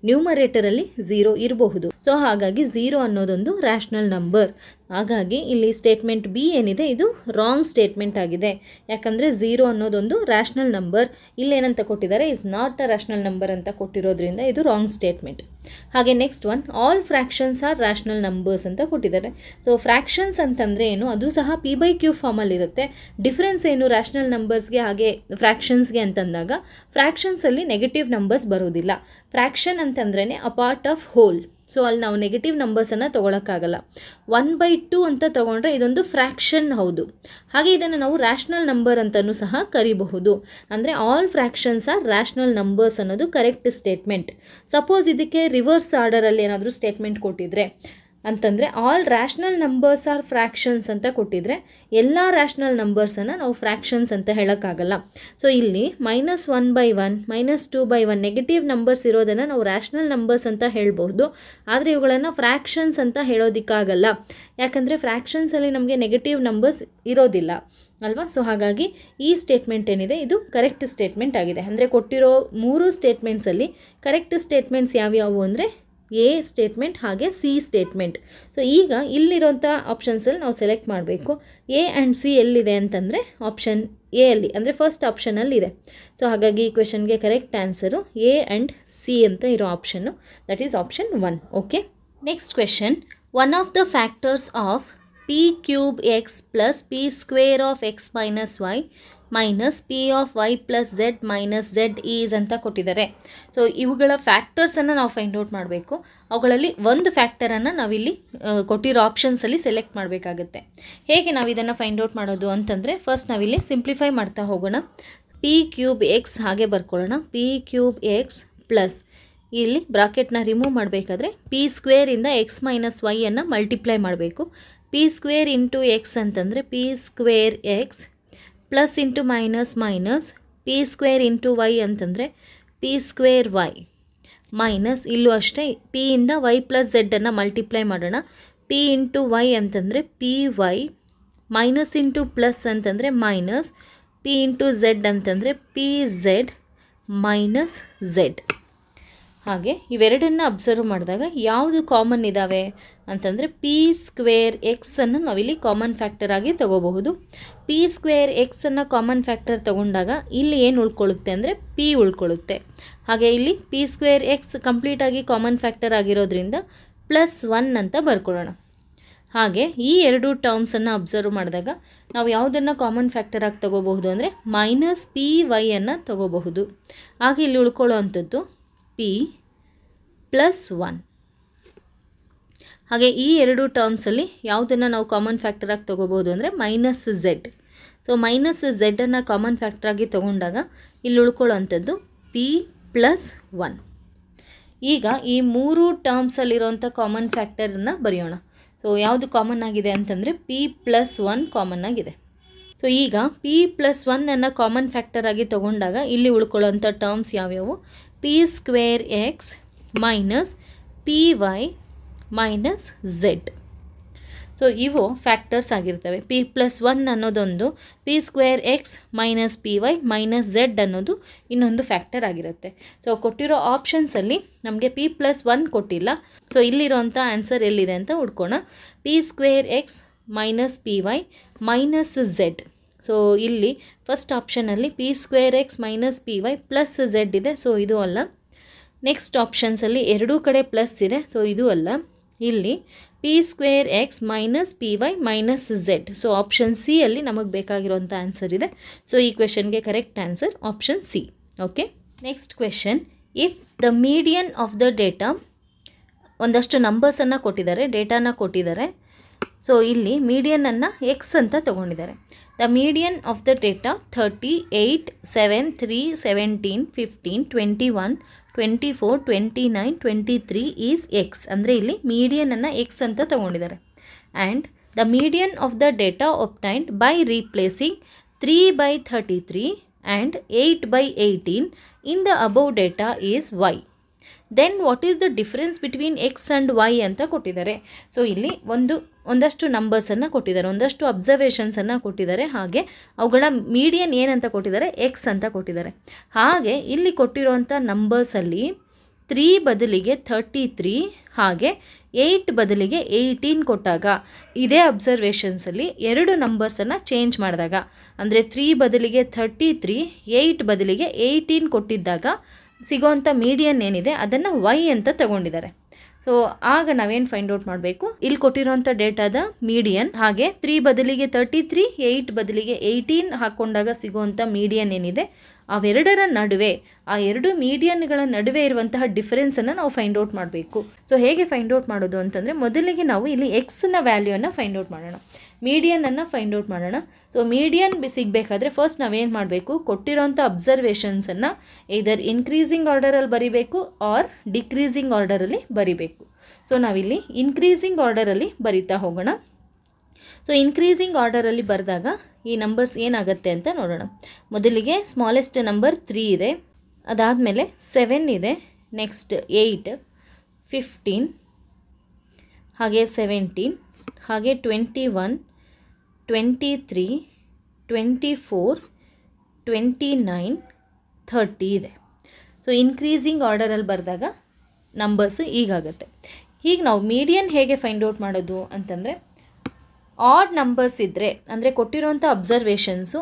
ನ್ಯೂಮರೇಟರಲ್ಲಿ ಝೀರೋ ಇರಬಹುದು. ಸೊ ಹಾಗಾಗಿ ಝೀರೋ ಅನ್ನೋದೊಂದು ರ್ಯಾಷನಲ್ ನಂಬರ್. ಹಾಗಾಗಿ ಇಲ್ಲಿ ಸ್ಟೇಟ್ಮೆಂಟ್ ಬಿ ಏನಿದೆ ಇದು ರಾಂಗ್ ಸ್ಟೇಟ್ಮೆಂಟ್ ಆಗಿದೆ. ಯಾಕಂದರೆ ಝೀರೋ ಅನ್ನೋದೊಂದು ರ್ಯಾಷನಲ್ ನಂಬರ್, ಇಲ್ಲೇನಂತ ಕೊಟ್ಟಿದ್ದಾರೆ, is not a rational number ಅಂತ ಕೊಟ್ಟಿರೋದ್ರಿಂದ ಇದು ರಾಂಗ್ ಸ್ಟೇಟ್ಮೆಂಟ್. ಹಾಗೆ next one, all fractions are rational numbers ಅಂತ ಕೊಟ್ಟಿದ್ದಾರೆ. ಸೊ ಫ್ರ್ಯಾಕ್ಷನ್ಸ್ ಅಂತಂದರೆ ಏನು, ಅದು ಸಹ ಪಿ ಬೈ ಕ್ಯೂ ಫಾರ್ಮಲ್ಲಿರುತ್ತೆ. ಡಿಫ್ರೆನ್ಸ್ ಏನು ರ್ಯಾಷನಲ್ ನಂಬರ್ಸ್ಗೆ ಹಾಗೆ ಫ್ರ್ಯಾಕ್ಷನ್ಸ್ಗೆ ಅಂತಂದಾಗ, ಫ್ರ್ಯಾಕ್ಷನ್ಸಲ್ಲಿ ನೆಗೆಟಿವ್ ನಂಬರ್ಸ್ ಬರೋದಿಲ್ಲ. ಫ್ರ್ಯಾಕ್ಷನ್ ಅಂತಂದ್ರೇ a part of whole. So ಅಲ್ಲಿ ನಾವು ನೆಗೆಟಿವ್ ನಂಬರ್ಸನ್ನು ತೊಗೊಳಕ್ಕಾಗಲ್ಲ. 1/2 ಅಂತ ತೊಗೊಂಡ್ರೆ ಇದೊಂದು ಫ್ರ್ಯಾಕ್ಷನ್ ಹೌದು. ಹಾಗೆ ಇದನ್ನು ನಾವು ರ್ಯಾಷನಲ್ ನಂಬರ್ ಅಂತಲೂ ಸಹ ಕರಿಬಹುದು. ಅಂದರೆ all fractions are rational numbers ಅನ್ನೋದು ಕರೆಕ್ಟ್ ಸ್ಟೇಟ್ಮೆಂಟ್. ಸಪೋಸ್ ಇದಕ್ಕೆ ರಿವರ್ಸ್ ಆರ್ಡರಲ್ಲಿ ಏನಾದರೂ ಸ್ಟೇಟ್ಮೆಂಟ್ ಕೊಟ್ಟಿದ್ರೆ ಅಂತಂದರೆ, all rational numbers are fractions ಅಂತ ಕೊಟ್ಟಿದ್ರೆ ಎಲ್ಲ ರ್ಯಾಷನಲ್ ನಂಬರ್ಸನ್ನು ನಾವು ಫ್ರ್ಯಾಕ್ಷನ್ಸ್ ಅಂತ ಹೇಳೋಕ್ಕಾಗಲ್ಲ. ಸೊ ಇಲ್ಲಿ -1/1, -2/1 ನೆಗೆಟಿವ್ ನಂಬರ್ಸ್ ಇರೋದನ್ನು ನಾವು ರ್ಯಾಷನಲ್ ನಂಬರ್ಸ್ ಅಂತ ಹೇಳ್ಬೋದು. ಆದರೆ ಇವುಗಳನ್ನು ಫ್ರ್ಯಾಕ್ಷನ್ಸ್ ಅಂತ ಹೇಳೋದಕ್ಕಾಗಲ್ಲ. ಯಾಕಂದರೆ ಫ್ರ್ಯಾಕ್ಷನ್ಸಲ್ಲಿ ನಮಗೆ ನೆಗೆಟಿವ್ ನಂಬರ್ಸ್ ಇರೋದಿಲ್ಲ ಅಲ್ವಾ. ಸೊ ಹಾಗಾಗಿ ಈ ಸ್ಟೇಟ್ಮೆಂಟ್ ಏನಿದೆ ಇದು ಕರೆಕ್ಟ್ ಸ್ಟೇಟ್ಮೆಂಟ್ ಆಗಿದೆ. ಅಂದರೆ ಕೊಟ್ಟಿರೋ 3 ಸ್ಟೇಟ್ಮೆಂಟ್ಸಲ್ಲಿ ಕರೆಕ್ಟ್ ಸ್ಟೇಟ್ಮೆಂಟ್ಸ್ ಯಾವ್ಯಾವು ಅಂದರೆ ಎ ಸ್ಟೇಟ್ಮೆಂಟ್ ಹಾಗೆ ಸಿ ಸ್ಟೇಟ್ಮೆಂಟ್. ಸೊ ಈಗ ಇಲ್ಲಿರೋಂಥ ಆಪ್ಷನ್ಸಲ್ಲಿ ನಾವು ಸೆಲೆಕ್ಟ್ ಮಾಡಬೇಕು. ಎ ಆ್ಯಂಡ್ ಸಿ ಎಲ್ಲಿದೆ ಅಂತಂದರೆ ಆಪ್ಷನ್ ಎ ಅಲ್ಲಿ, ಅಂದರೆ ಫಸ್ಟ್ ಆಪ್ಷನಲ್ಲಿದೆ. ಸೊ ಹಾಗಾಗಿ ಈ ಕ್ವೆಶನ್ಗೆ correct answer A and C ಅಂತ ಇರೋ ಆಪ್ಷನ್ನು, that is option 1. Okay, next question, one of the factors of p³ x plus p² of x minus y minus P of Y plus Z minus Z is ಅಂತ ಕೊಟ್ಟಿದ್ದಾರೆ. ಸೊ ಇವುಗಳ ಫ್ಯಾಕ್ಟರ್ಸನ್ನು ನಾವು ಫೈಂಡ್ ಔಟ್ ಮಾಡಬೇಕು. ಅವುಗಳಲ್ಲಿ ಒಂದು ಫ್ಯಾಕ್ಟರನ್ನು ನಾವಿಲ್ಲಿ ಕೊಟ್ಟಿರೋ ಆಪ್ಷನ್ಸಲ್ಲಿ ಸೆಲೆಕ್ಟ್ ಮಾಡಬೇಕಾಗುತ್ತೆ. ಹೇಗೆ ನಾವು ಇದನ್ನು ಫೈಂಡ್ ಔಟ್ ಮಾಡೋದು ಅಂತಂದರೆ, ಫಸ್ಟ್ ನಾವಿಲ್ಲಿ ಸಿಂಪ್ಲಿಫೈ ಮಾಡ್ತಾ ಹೋಗೋಣ. p³ x ಹಾಗೆ ಬರ್ಕೊಳ್ಳೋಣ. p³ x ಪ್ಲಸ್ ಇಲ್ಲಿ ಬ್ರಾಕೆಟ್ನ ರಿಮೂವ್ ಮಾಡಬೇಕಾದ್ರೆ p² ಇಂದ x ಮೈನಸ್ ವೈ ಅನ್ನು ಮಲ್ಟಿಪ್ಲೈ ಮಾಡಬೇಕು. p² ಇಂಟು x ಅಂತಂದರೆ p² x plus into minus minus p² into Y ಅಂತಂದರೆ p² y ಮೈನಸ್ ಇಲ್ಲೂ ಅಷ್ಟೇ p ಇಂದ y ಪ್ಲಸ್ ಝೆಡ್ಡನ್ನು ಮಲ್ಟಿಪ್ಲೈ ಮಾಡೋಣ. p ಇಂಟು ವೈ ಅಂತಂದರೆ py ಮೈನಸ್ ಇಂಟು ಪ್ಲಸ್ ಅಂತಂದರೆ ಮೈನಸ್ p ಇಂಟು ಝೆಡ್ ಅಂತಂದರೆ pz ಮೈನಸ್ ಝೆಡ್. ಹಾಗೆ ಇವೆರಡನ್ನು ಅಬ್ಸರ್ವ್ ಮಾಡಿದಾಗ ಯಾವುದು ಕಾಮನ್ ಇದ್ದಾವೆ ಅಂತಂದರೆ p² x ಅನ್ನು ನಾವಿಲ್ಲಿ ಕಾಮನ್ ಫ್ಯಾಕ್ಟರ್ ಆಗಿ ತಗೋಬಹುದು. p² x ಅನ್ನು ಕಾಮನ್ ಫ್ಯಾಕ್ಟರ್ ತಗೊಂಡಾಗ ಇಲ್ಲಿ ಏನು ಉಳ್ಕೊಳ್ಳುತ್ತೆ ಅಂದರೆ p ಉಳ್ಕೊಳ್ಳುತ್ತೆ. ಹಾಗೆ ಇಲ್ಲಿ p² x ಕಂಪ್ಲೀಟಾಗಿ ಕಾಮನ್ ಫ್ಯಾಕ್ಟರ್ ಆಗಿರೋದ್ರಿಂದ +1 ಅಂತ ಬರ್ಕೊಳ್ಳೋಣ. ಹಾಗೆ ಈ ಎರಡು ಟರ್ಮ್ಸನ್ನು ಅಬ್ಸರ್ವ್ ಮಾಡಿದಾಗ ನಾವು ಯಾವುದನ್ನು ಕಾಮನ್ ಫ್ಯಾಕ್ಟರ್ ಆಗಿ ತಗೋಬಹುದು ಅಂದರೆ -py ಅನ್ನು ತಗೋಬಹುದು. ಹಾಗೆ ಇಲ್ಲಿ ಉಳ್ಕೊಳ್ಳೋ ಅಂಥದ್ದು p +1. ಹಾಗೆ ಈ ಎರಡು ಟರ್ಮ್ಸಲ್ಲಿ ಯಾವುದನ್ನು ನಾವು ಕಾಮನ್ ಫ್ಯಾಕ್ಟರ್ ಆಗಿ ತೊಗೋಬೋದು ಅಂದರೆ -z. ಸೊ ಮೈನಸ್ ಝೆಡ್ಡನ್ನು ಕಾಮನ್ ಫ್ಯಾಕ್ಟ್ರಾಗಿ ತೊಗೊಂಡಾಗ ಇಲ್ಲಿ ಉಳ್ಕೊಳ್ಳೋವಂಥದ್ದು p+1. ಈಗ ಈ 3 ಟರ್ಮ್ಸಲ್ಲಿರೋಂಥ ಕಾಮನ್ ಫ್ಯಾಕ್ಟರನ್ನು ಬರೆಯೋಣ. ಸೊ ಯಾವುದು ಕಾಮನ್ ಆಗಿದೆ ಅಂತಂದರೆ p+1 ಕಾಮನ್ ಆಗಿದೆ. ಸೊ ಈಗ p+1 ಕಾಮನ್ ಫ್ಯಾಕ್ಟರ್ ಆಗಿ ತೊಗೊಂಡಾಗ ಇಲ್ಲಿ ಉಳ್ಕೊಳ್ಳೋಂಥ ಟರ್ಮ್ಸ್ ಯಾವ್ಯಾವು? p² x minus py minus z. So ಇವು ಫ್ಯಾಕ್ಟರ್ಸ್ ಆಗಿರ್ತವೆ. p+1 ಅನ್ನೋದೊಂದು, p² x minus py minus z ಅನ್ನೋದು ಇನ್ನೊಂದು ಫ್ಯಾಕ್ಟರ್ ಆಗಿರುತ್ತೆ. ಸೊ ಕೊಟ್ಟಿರೋ ಆಪ್ಷನ್ಸಲ್ಲಿ ನಮಗೆ p+1 ಕೊಟ್ಟಿಲ್ಲ. ಸೊ ಇಲ್ಲಿರೋಂಥ ಆನ್ಸರ್ ಎಲ್ಲಿದೆ ಅಂತ ಹುಡ್ಕೋಣ. p² x minus py minus z. So ಇಲ್ಲಿ ಫಸ್ಟ್ ಆಪ್ಷನಲ್ಲಿ p² x minus py plus z ಇದೆ. ಸೊ ಇದು ಅಲ್ಲ. ನೆಕ್ಸ್ಟ್ ಆಪ್ಷನ್ಸಲ್ಲಿ ಎರಡೂ ಕಡೆ ಪ್ಲಸ್ ಇದೆ. ಸೊ ಇದು ಅಲ್ಲ. ಇಲ್ಲಿ p² x minus py minus z. So option C ಅಲ್ಲಿ ನಮಗೆ ಬೇಕಾಗಿರೋಂಥ ಆನ್ಸರ್ ಇದೆ. ಸೊ ಈ ಕ್ವೆಶನ್ಗೆ correct answer option C. Okay, next question. If the median of the data, ಒಂದಷ್ಟು ನಂಬರ್ಸನ್ನು ಕೊಟ್ಟಿದ್ದಾರೆ, ಡೇಟಾನ ಕೊಟ್ಟಿದ್ದಾರೆ. ಸೊ ಇಲ್ಲಿ ಮೀಡಿಯನನ್ನು ಎಕ್ಸ್ ಅಂತ ತೊಗೊಂಡಿದ್ದಾರೆ. The median of the data 30, 8, 7, 3, 17, 15, 21, 24, 29, 23 is x. ಅಂದರೆ ಇಲ್ಲಿ ಮೀಡಿಯನನ್ನು ಎಕ್ಸ್ ಅಂತ ತೊಗೊಂಡಿದ್ದಾರೆ. And the median of the data obtained by replacing 3/33 and 8/18 in the above data is y. Then what is the difference between x and y ಅಂತ ಕೊಟ್ಟಿದ್ದಾರೆ. ಸೊ ಇಲ್ಲಿ ಒಂದಷ್ಟು ನಂಬರ್ಸನ್ನು ಕೊಟ್ಟಿದ್ದಾರೆ, ಒಂದಷ್ಟು ಅಬ್ಸರ್ವೇಷನ್ಸನ್ನು ಕೊಟ್ಟಿದ್ದಾರೆ. ಹಾಗೆ ಅವುಗಳ ಮೀಡಿಯನ್ ಏನಂತ ಕೊಟ್ಟಿದ್ದಾರೆ? ಎಕ್ಸ್ ಅಂತ ಕೊಟ್ಟಿದ್ದಾರೆ. ಹಾಗೆ ಇಲ್ಲಿ ಕೊಟ್ಟಿರುವಂಥ ನಂಬರ್ಸಲ್ಲಿ 3 ಬದಲಿಗೆ 33 ಹಾಗೆ 8 ಬದಲಿಗೆ 18 ಕೊಟ್ಟಾಗ, ಇದೇ ಅಬ್ಸರ್ವೇಷನ್ಸಲ್ಲಿ ಎರಡು ನಂಬರ್ಸನ್ನು ಚೇಂಜ್ ಮಾಡಿದಾಗ, ಅಂದರೆ 3 ಬದಲಿಗೆ 33, 8 ಬದಲಿಗೆ 18 ಕೊಟ್ಟಿದ್ದಾಗ ಸಿಗೋವಂಥ ಮೀಡಿಯನ್ ಏನಿದೆ ಅದನ್ನು ವೈ ಅಂತ ತಗೊಂಡಿದ್ದಾರೆ. ಸೊ ಆಗ ನಾವೇನು ಫೈಂಡ್ ಔಟ್ ಮಾಡಬೇಕು? ಇಲ್ಲಿ ಕೊಟ್ಟಿರೋಂಥ ಡೇಟಾದ ಮೀಡಿಯನ್, ಹಾಗೆ 3 ಬದಲಿಗೆ 33, 8 ಬದಲಿಗೆ 18 ಹಾಕ್ಕೊಂಡಾಗ ಸಿಗುವಂಥ ಮೀಡಿಯನ್ ಏನಿದೆ ಅವೆರಡರ ನಡುವೆ, ಆ ಎರಡು ಮೀಡಿಯನ್ಗಳ ನಡುವೆ ಇರುವಂತಹ ಡಿಫರೆನ್ಸನ್ನು ನಾವು ಫೈಂಡ್ ಔಟ್ ಮಾಡಬೇಕು. ಸೊ ಹೇಗೆ ಫೈಂಡ್ ಔಟ್ ಮಾಡೋದು ಅಂತಂದರೆ, ಮೊದಲಿಗೆ ನಾವು ಇಲ್ಲಿ ಎಕ್ಸ್ನ ವ್ಯಾಲ್ಯೂಯನ್ನು ಫೈಂಡ್ ಔಟ್ ಮಾಡೋಣ, ಮೀಡಿಯನನ್ನು ಫೈಂಡ್ ಔಟ್ ಮಾಡೋಣ. ಸೊ ಮೀಡಿಯನ್ ಸಿಗಬೇಕಾದ್ರೆ ಫಸ್ಟ್ ನಾವೇನು ಮಾಡಬೇಕು? ಕೊಟ್ಟಿರೋಂಥ ಅಬ್ಸರ್ವೇಷನ್ಸನ್ನು either ಇನ್ಕ್ರೀಸಿಂಗ್ ಆರ್ಡರಲ್ಲಿ ಬರಿಬೇಕು ಆರ್ ಡಿಕ್ರೀಸಿಂಗ್ ಆರ್ಡರಲ್ಲಿ ಬರಿಬೇಕು. ಸೊ ನಾವಿಲ್ಲಿ ಇನ್ಕ್ರೀಸಿಂಗ್ ಆರ್ಡರಲ್ಲಿ ಬರಿತಾ ಹೋಗೋಣ. ಸೊ ಇನ್ಕ್ರೀಸಿಂಗ್ ಆರ್ಡರಲ್ಲಿ ಬರೆದಾಗ ಈ ನಂಬರ್ಸ್ ಏನಾಗುತ್ತೆ ಅಂತ ನೋಡೋಣ. ಮೊದಲಿಗೆ ಸ್ಮಾಲೆಸ್ಟ್ ನಂಬರ್ 3 ಇದೆ, ಅದಾದಮೇಲೆ 7 ಇದೆ, ನೆಕ್ಸ್ಟ್ 8, 15, ಹಾಗೆ 17, ಹಾಗೆ 21, 23, 24, 29, 30 ಇದೆ. ಸೊ ಇನ್ಕ್ರೀಸಿಂಗ್ ಆರ್ಡರಲ್ಲಿ ಬರೆದಾಗ ನಂಬರ್ಸ್ ಈಗಾಗುತ್ತೆ. ಹೀಗೆ ನಾವು ಮೀಡಿಯನ್ ಹೇಗೆ ಫೈಂಡ್ ಔಟ್ ಮಾಡೋದು ಅಂತಂದರೆ, ಆಡ್ ನಂಬರ್ಸ್ ಇದ್ದರೆ, ಅಂದರೆ ಕೊಟ್ಟಿರೋಂಥ observations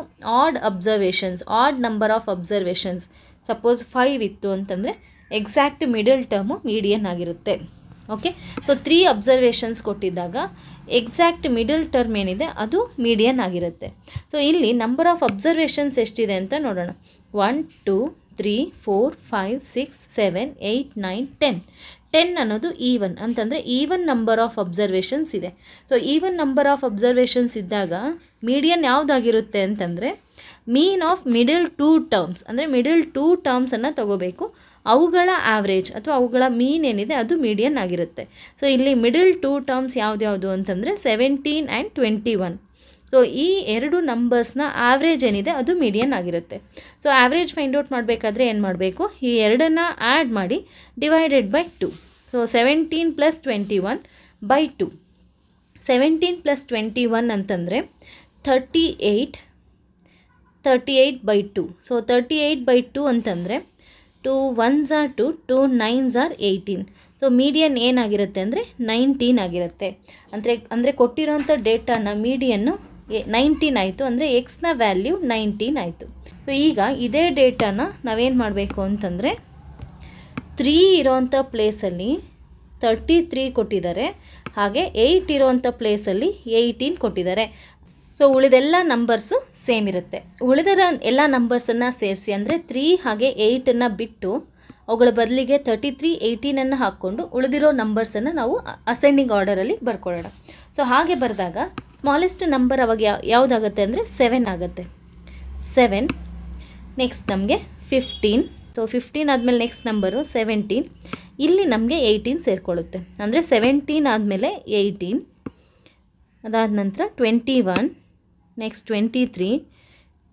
odd number of observations, suppose 5 ಇತ್ತು ಅಂತಂದರೆ ಎಕ್ಸಾಕ್ಟ್ ಮಿಡಲ್ ಟರ್ಮು ಮೀಡಿಯನ್ ಆಗಿರುತ್ತೆ. ಓಕೆ, ಸೊ 3 ಅಬ್ಸರ್ವೇಷನ್ಸ್ ಕೊಟ್ಟಿದ್ದಾಗ ಎಕ್ಸಾಕ್ಟ್ ಮಿಡಲ್ ಟರ್ಮ್ ಏನಿದೆ ಅದು ಮೀಡಿಯನ್ ಆಗಿರುತ್ತೆ. ಸೊ ಇಲ್ಲಿ ನಂಬರ್ ಆಫ್ ಅಬ್ಸರ್ವೇಷನ್ಸ್ ಎಷ್ಟಿದೆ ಅಂತ ನೋಡೋಣ. 1, 2, 3, 4, 5, 6, 7, 8, 9, 10. 10 ಅನ್ನೋದು ಈವನ್, ಅಂತಂದರೆ ಈವನ್ ನಂಬರ್ ಆಫ್ ಅಬ್ಸರ್ವೇಷನ್ಸ್ ಇದೆ. So even number of observations ಇದ್ದಾಗ ಮೀಡಿಯನ್ ಯಾವುದಾಗಿರುತ್ತೆ ಅಂತಂದರೆ ಮೀನ್ ಆಫ್ ಮಿಡಲ್ 2 ಟರ್ಮ್ಸ್, ಅಂದರೆ ಮಿಡಲ್ 2 ಟರ್ಮ್ಸನ್ನು ತಗೋಬೇಕು. ಅವುಗಳ ಆವ್ರೇಜ್ ಅಥವಾ ಅವುಗಳ ಮೀನ್ ಏನಿದೆ ಅದು ಮೀಡಿಯನ್ ಆಗಿರುತ್ತೆ. ಸೊ ಇಲ್ಲಿ ಮಿಡಲ್ 2 ಟರ್ಮ್ಸ್ ಯಾವ್ದ್ಯಾವುದು ಅಂತಂದರೆ 17 ಆ್ಯಂಡ್ 21. ಸೊ ಈ ಎರಡು ನಂಬರ್ಸ್ನ ಆವ್ರೇಜ್ ಏನಿದೆ ಅದು ಮೀಡಿಯನ್ ಆಗಿರುತ್ತೆ. ಸೊ ಆವ್ರೇಜ್ ಫೈಂಡ್ ಔಟ್ ಮಾಡಬೇಕಾದ್ರೆ ಏನು ಮಾಡಬೇಕು? ಈ ಎರಡನ್ನು ಆ್ಯಡ್ ಮಾಡಿ ಡಿವೈಡೆಡ್ ಬೈ 2. So 17 + 21 by 2. 17 + 21 ಅಂತಂದರೆ 38 ಬೈ 2. ಸೊ 38 ಬೈ 2 ಅಂತಂದರೆ 2 1s are 2, 2 9s are 18. So median ಏನಾಗಿರುತ್ತೆ ಅಂದರೆ 19 ಆಗಿರುತ್ತೆ. ಅಂದರೆ ಕೊಟ್ಟಿರೋಂಥ ಡೇಟಾನ ಮೀಡಿಯನ್ನು 19 ಆಯಿತು, ಅಂದರೆ ಎಕ್ಸ್ನ ವ್ಯಾಲ್ಯೂ 19 ಆಯಿತು. ಸೊ ಈಗ ಇದೇ ಡೇಟಾನ ನಾವೇನು ಮಾಡಬೇಕು ಅಂತಂದರೆ 3 ಇರೋವಂಥ ಪ್ಲೇಸಲ್ಲಿ 33 ಕೊಟ್ಟಿದ್ದಾರೆ, ಹಾಗೆ 8 ಇರೋವಂಥ ಪ್ಲೇಸಲ್ಲಿ 18 ಕೊಟ್ಟಿದ್ದಾರೆ. ಸೊ ಉಳಿದೆಲ್ಲ ನಂಬರ್ಸು ಸೇಮ್ ಇರುತ್ತೆ. ಉಳಿದ ಎಲ್ಲ ನಂಬರ್ಸನ್ನು ಸೇರಿಸಿ, ಅಂದರೆ 3 ಹಾಗೆ 8ಅನ್ನು ಬಿಟ್ಟು ಅವುಗಳ ಬದಲಿಗೆ 33, 18 ಹಾಕ್ಕೊಂಡು ಉಳಿದಿರೋ ನಂಬರ್ಸನ್ನು ನಾವು ಅಸೆಂಡಿಂಗ್ ಆರ್ಡರಲ್ಲಿ ಬರ್ಕೊಳ್ಳೋಣ. ಸೊ ಹಾಗೆ ಬರೆದಾಗ ಸ್ಮಾಲೆಸ್ಟ್ ನಂಬರ್ ಅವಾಗ ಯಾವುದಾಗುತ್ತೆ ಅಂದರೆ 7 ಆಗುತ್ತೆ. 7 ನೆಕ್ಸ್ಟ್ ನಮಗೆ 15. ಸೊ 15 ಆದಮೇಲೆ ನೆಕ್ಸ್ಟ್ ನಂಬರು 17. ಇಲ್ಲಿ ನಮಗೆ 18 ಸೇರಿಕೊಳ್ಳುತ್ತೆ. ಅಂದರೆ 17 ಆದಮೇಲೆ 18, ಅದಾದ ನಂತರ 21, ನೆಕ್ಸ್ಟ್ 23,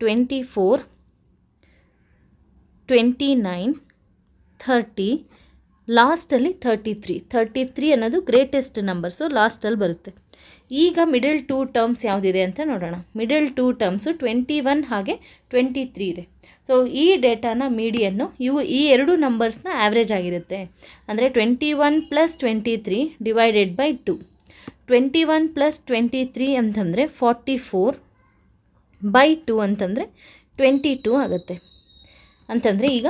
24, 29, 30, ಲಾಸ್ಟಲ್ಲಿ 33 ಅನ್ನೋದು ಗ್ರೇಟೆಸ್ಟ್ ನಂಬರ್. ಸೊ ಲಾಸ್ಟಲ್ಲಿ ಬರುತ್ತೆ. ಈಗ ಮಿಡಲ್ 2 ಟರ್ಮ್ಸ್ ಯಾವುದಿದೆ ಅಂತ ನೋಡೋಣ. ಮಿಡಲ್ 2 ಟರ್ಮ್ಸು 21 ಹಾಗೆ 23 ಇದೆ. ಸೊ ಈ ಡೇಟಾನ ಮೀಡಿಯನ್ನು ಈ ಎರಡು ನಂಬರ್ಸ್ನ ಆ್ಯಾವ್ರೇಜ್ ಆಗಿರುತ್ತೆ. ಅಂದರೆ 21 + 23 ಡಿವೈಡೆಡ್ ಬೈ 2. 21 + 23 ಅಂತಂದರೆ 44 ಬೈ 2 ಅಂತಂದರೆ 22 ಆಗುತ್ತೆ. ಅಂತಂದರೆ ಈಗ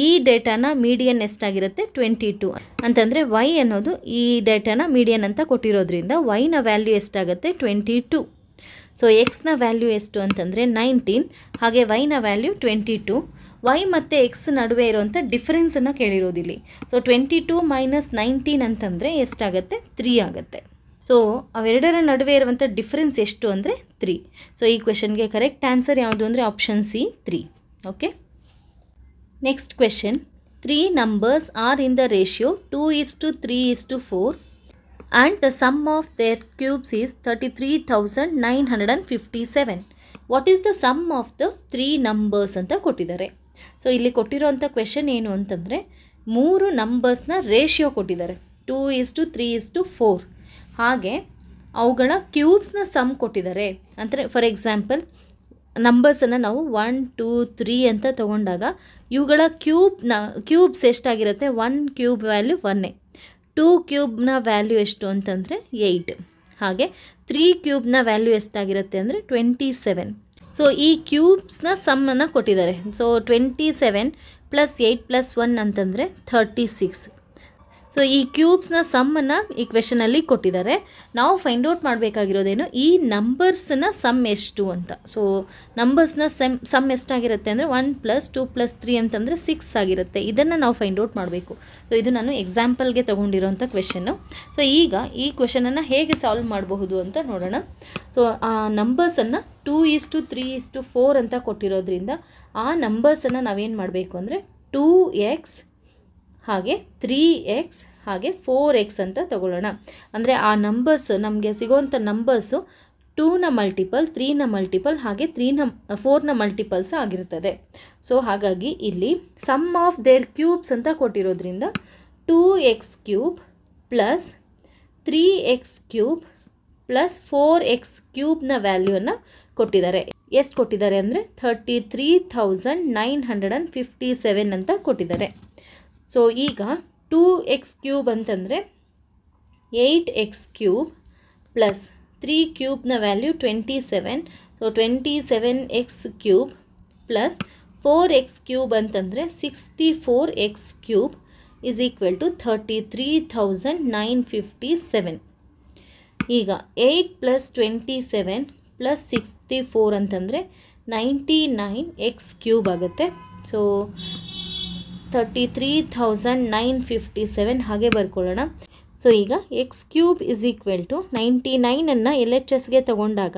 ಈ ಡೇಟಾನ ಮೀಡಿಯನ್ ಎಷ್ಟಾಗಿರುತ್ತೆ 22 ಅಂತಂದರೆ y ಅನ್ನೋದು ಈ ಡೇಟಾನ ಮೀಡಿಯನ್ ಅಂತ ಕೊಟ್ಟಿರೋದ್ರಿಂದ y ನ ವ್ಯಾಲ್ಯೂ ಎಷ್ಟಾಗುತ್ತೆ 22. ಸೊ ಎಕ್ಸ್ನ ವ್ಯಾಲ್ಯೂ ಎಷ್ಟು ಅಂತಂದರೆ 19 ಹಾಗೆ y ನ ವ್ಯಾಲ್ಯೂ 22. y ಮತ್ತು x ನಡುವೆ ಇರುವಂಥ ಡಿಫರೆನ್ಸನ್ನು ಕೇಳಿರೋದಿಲ್ಲಿ. ಸೊ 22 - 19 ಅಂತಂದರೆ ಎಷ್ಟಾಗುತ್ತೆ 3 ಆಗುತ್ತೆ. ಸೊ ಅವೆರಡರ ನಡುವೆ ಇರುವಂಥ ಡಿಫರೆನ್ಸ್ ಎಷ್ಟು ಅಂದರೆ 3. ಸೊ ಈ ಕ್ವೆಶನ್ಗೆ ಕರೆಕ್ಟ್ ಆನ್ಸರ್ ಯಾವುದು ಅಂದರೆ option C 3. Okay, next question. 3 numbers are in the ratio 2:3:4 and the sum of their cubes is 33,957. What is the sum of the 3 numbers ಅಂತ ಕೊಟ್ಟಿದ್ದಾರೆ. ಸೊ ಇಲ್ಲಿ ಕೊಟ್ಟಿರೋಂಥ ಕ್ವೆಶನ್ ಏನು ಅಂತಂದರೆ 3 ನಂಬರ್ಸ್ನ ರೇಷಿಯೋ ಕೊಟ್ಟಿದ್ದಾರೆ 2:3:4. ಹಾಗೆ ಅವುಗಳ ಕ್ಯೂಬ್ಸ್ನ ಸಮ್ ಕೊಟ್ಟಿದ್ದಾರೆ. ಅಂದರೆ ಫಾರ್ ಎಕ್ಸಾಂಪಲ್ ನಂಬರ್ಸನ್ನು ನಾವು 1, 2, 3 ಅಂತ ತೊಗೊಂಡಾಗ ಇವುಗಳ ಕ್ಯೂಬ್ಸ್ ಎಷ್ಟಾಗಿರುತ್ತೆ. 1 ಕ್ಯೂಬ್ ವ್ಯಾಲ್ಯೂ 1, 2 ಕ್ಯೂಬ್ನ ವ್ಯಾಲ್ಯೂ ಎಷ್ಟು ಅಂತಂದರೆ 8, ಹಾಗೆ 3 ಕ್ಯೂಬ್ನ ವ್ಯಾಲ್ಯೂ ಎಷ್ಟಾಗಿರುತ್ತೆ ಅಂದರೆ 27. ಸೊ ಈ ಕ್ಯೂಬ್ಸ್ನ ಸಮ್ಮನ್ನು ಕೊಟ್ಟಿದ್ದಾರೆ. ಸೊ 27 + 8 + 1 ಅಂತಂದರೆ 36. ಸೊ ಈ ಕ್ಯೂಬ್ಸ್ನ ಸಮ್ಮನ್ನು ಈ ಕ್ವೆಶನಲ್ಲಿ ಕೊಟ್ಟಿದ್ದಾರೆ. ನಾವು ಫೈಂಡ್ ಔಟ್ ಮಾಡಬೇಕಾಗಿರೋದೇನು ಈ ನಂಬರ್ಸ್ನ ಸಮ್ ಎಷ್ಟು ಅಂತ. ಸೊ ನಂಬರ್ಸ್ನ ಸಮ್ ಎಷ್ಟಾಗಿರುತ್ತೆ ಅಂದರೆ 1 + 2 + 3 ಅಂತಂದರೆ 6 ಆಗಿರುತ್ತೆ. ಇದನ್ನು ನಾವು ಫೈಂಡ್ ಔಟ್ ಮಾಡಬೇಕು. ಸೊ ಇದು ನಾನು ಎಕ್ಸಾಂಪಲ್ಗೆ ತೊಗೊಂಡಿರೋಂಥ ಕ್ವೆಶನ್ನು. ಸೊ ಈಗ ಈ ಕ್ವೆಶನನ್ನು ಹೇಗೆ ಸಾಲ್ವ್ ಮಾಡಬಹುದು ಅಂತ ನೋಡೋಣ. ಸೊ ಆ ನಂಬರ್ಸನ್ನು 2:3:4 ಅಂತ ಕೊಟ್ಟಿರೋದ್ರಿಂದ ಆ ನಂಬರ್ಸನ್ನು ನಾವೇನು ಮಾಡಬೇಕು ಅಂದರೆ 2x ಹಾಗೆ 3x ಹಾಗೆ 4x ಅಂತ ತಗೊಳ್ಳೋಣ. ಅಂದರೆ ಆ ನಂಬರ್ಸ್ ನಮಗೆ ಸಿಗೋವಂಥ ನಂಬರ್ಸು 2ನ ಮಲ್ಟಿಪಲ್, 3ನ ಮಲ್ಟಿಪಲ್ ಹಾಗೆ 4ನ ಮಲ್ಟಿಪಲ್ಸ್ ಆಗಿರ್ತದೆ. ಸೊ ಹಾಗಾಗಿ ಇಲ್ಲಿ ಸಮ್ ಆಫ್ ದೇರ್ ಕ್ಯೂಬ್ಸ್ ಅಂತ ಕೊಟ್ಟಿರೋದ್ರಿಂದ 2x³ + 3x³ + 4x³ ವ್ಯಾಲ್ಯೂವನ್ನು ಕೊಟ್ಟಿದ್ದಾರೆ. ಎಷ್ಟು ಕೊಟ್ಟಿದ್ದಾರೆ ಅಂದರೆ 33,957 ಅಂತ ಕೊಟ್ಟಿದ್ದಾರೆ. ಸೊ ಈಗ 2x³ ಅಂತಂದರೆ 8x³ + 3 ಕ್ಯೂಬ್ನ value 27. So 27x³ + 4x³ ಅಂತಂದರೆ 64x³ = 33,957. ಈಗ 8 + 27 + 64 ಅಂತಂದರೆ 99x³ ಆಗುತ್ತೆ. ಸೊ 33,957 ಹಾಗೆ ಬರ್ಕೊಳ್ಳೋಣ. ಸೊ ಈಗ x³ = 99 LHSಗೆ ತಗೊಂಡಾಗ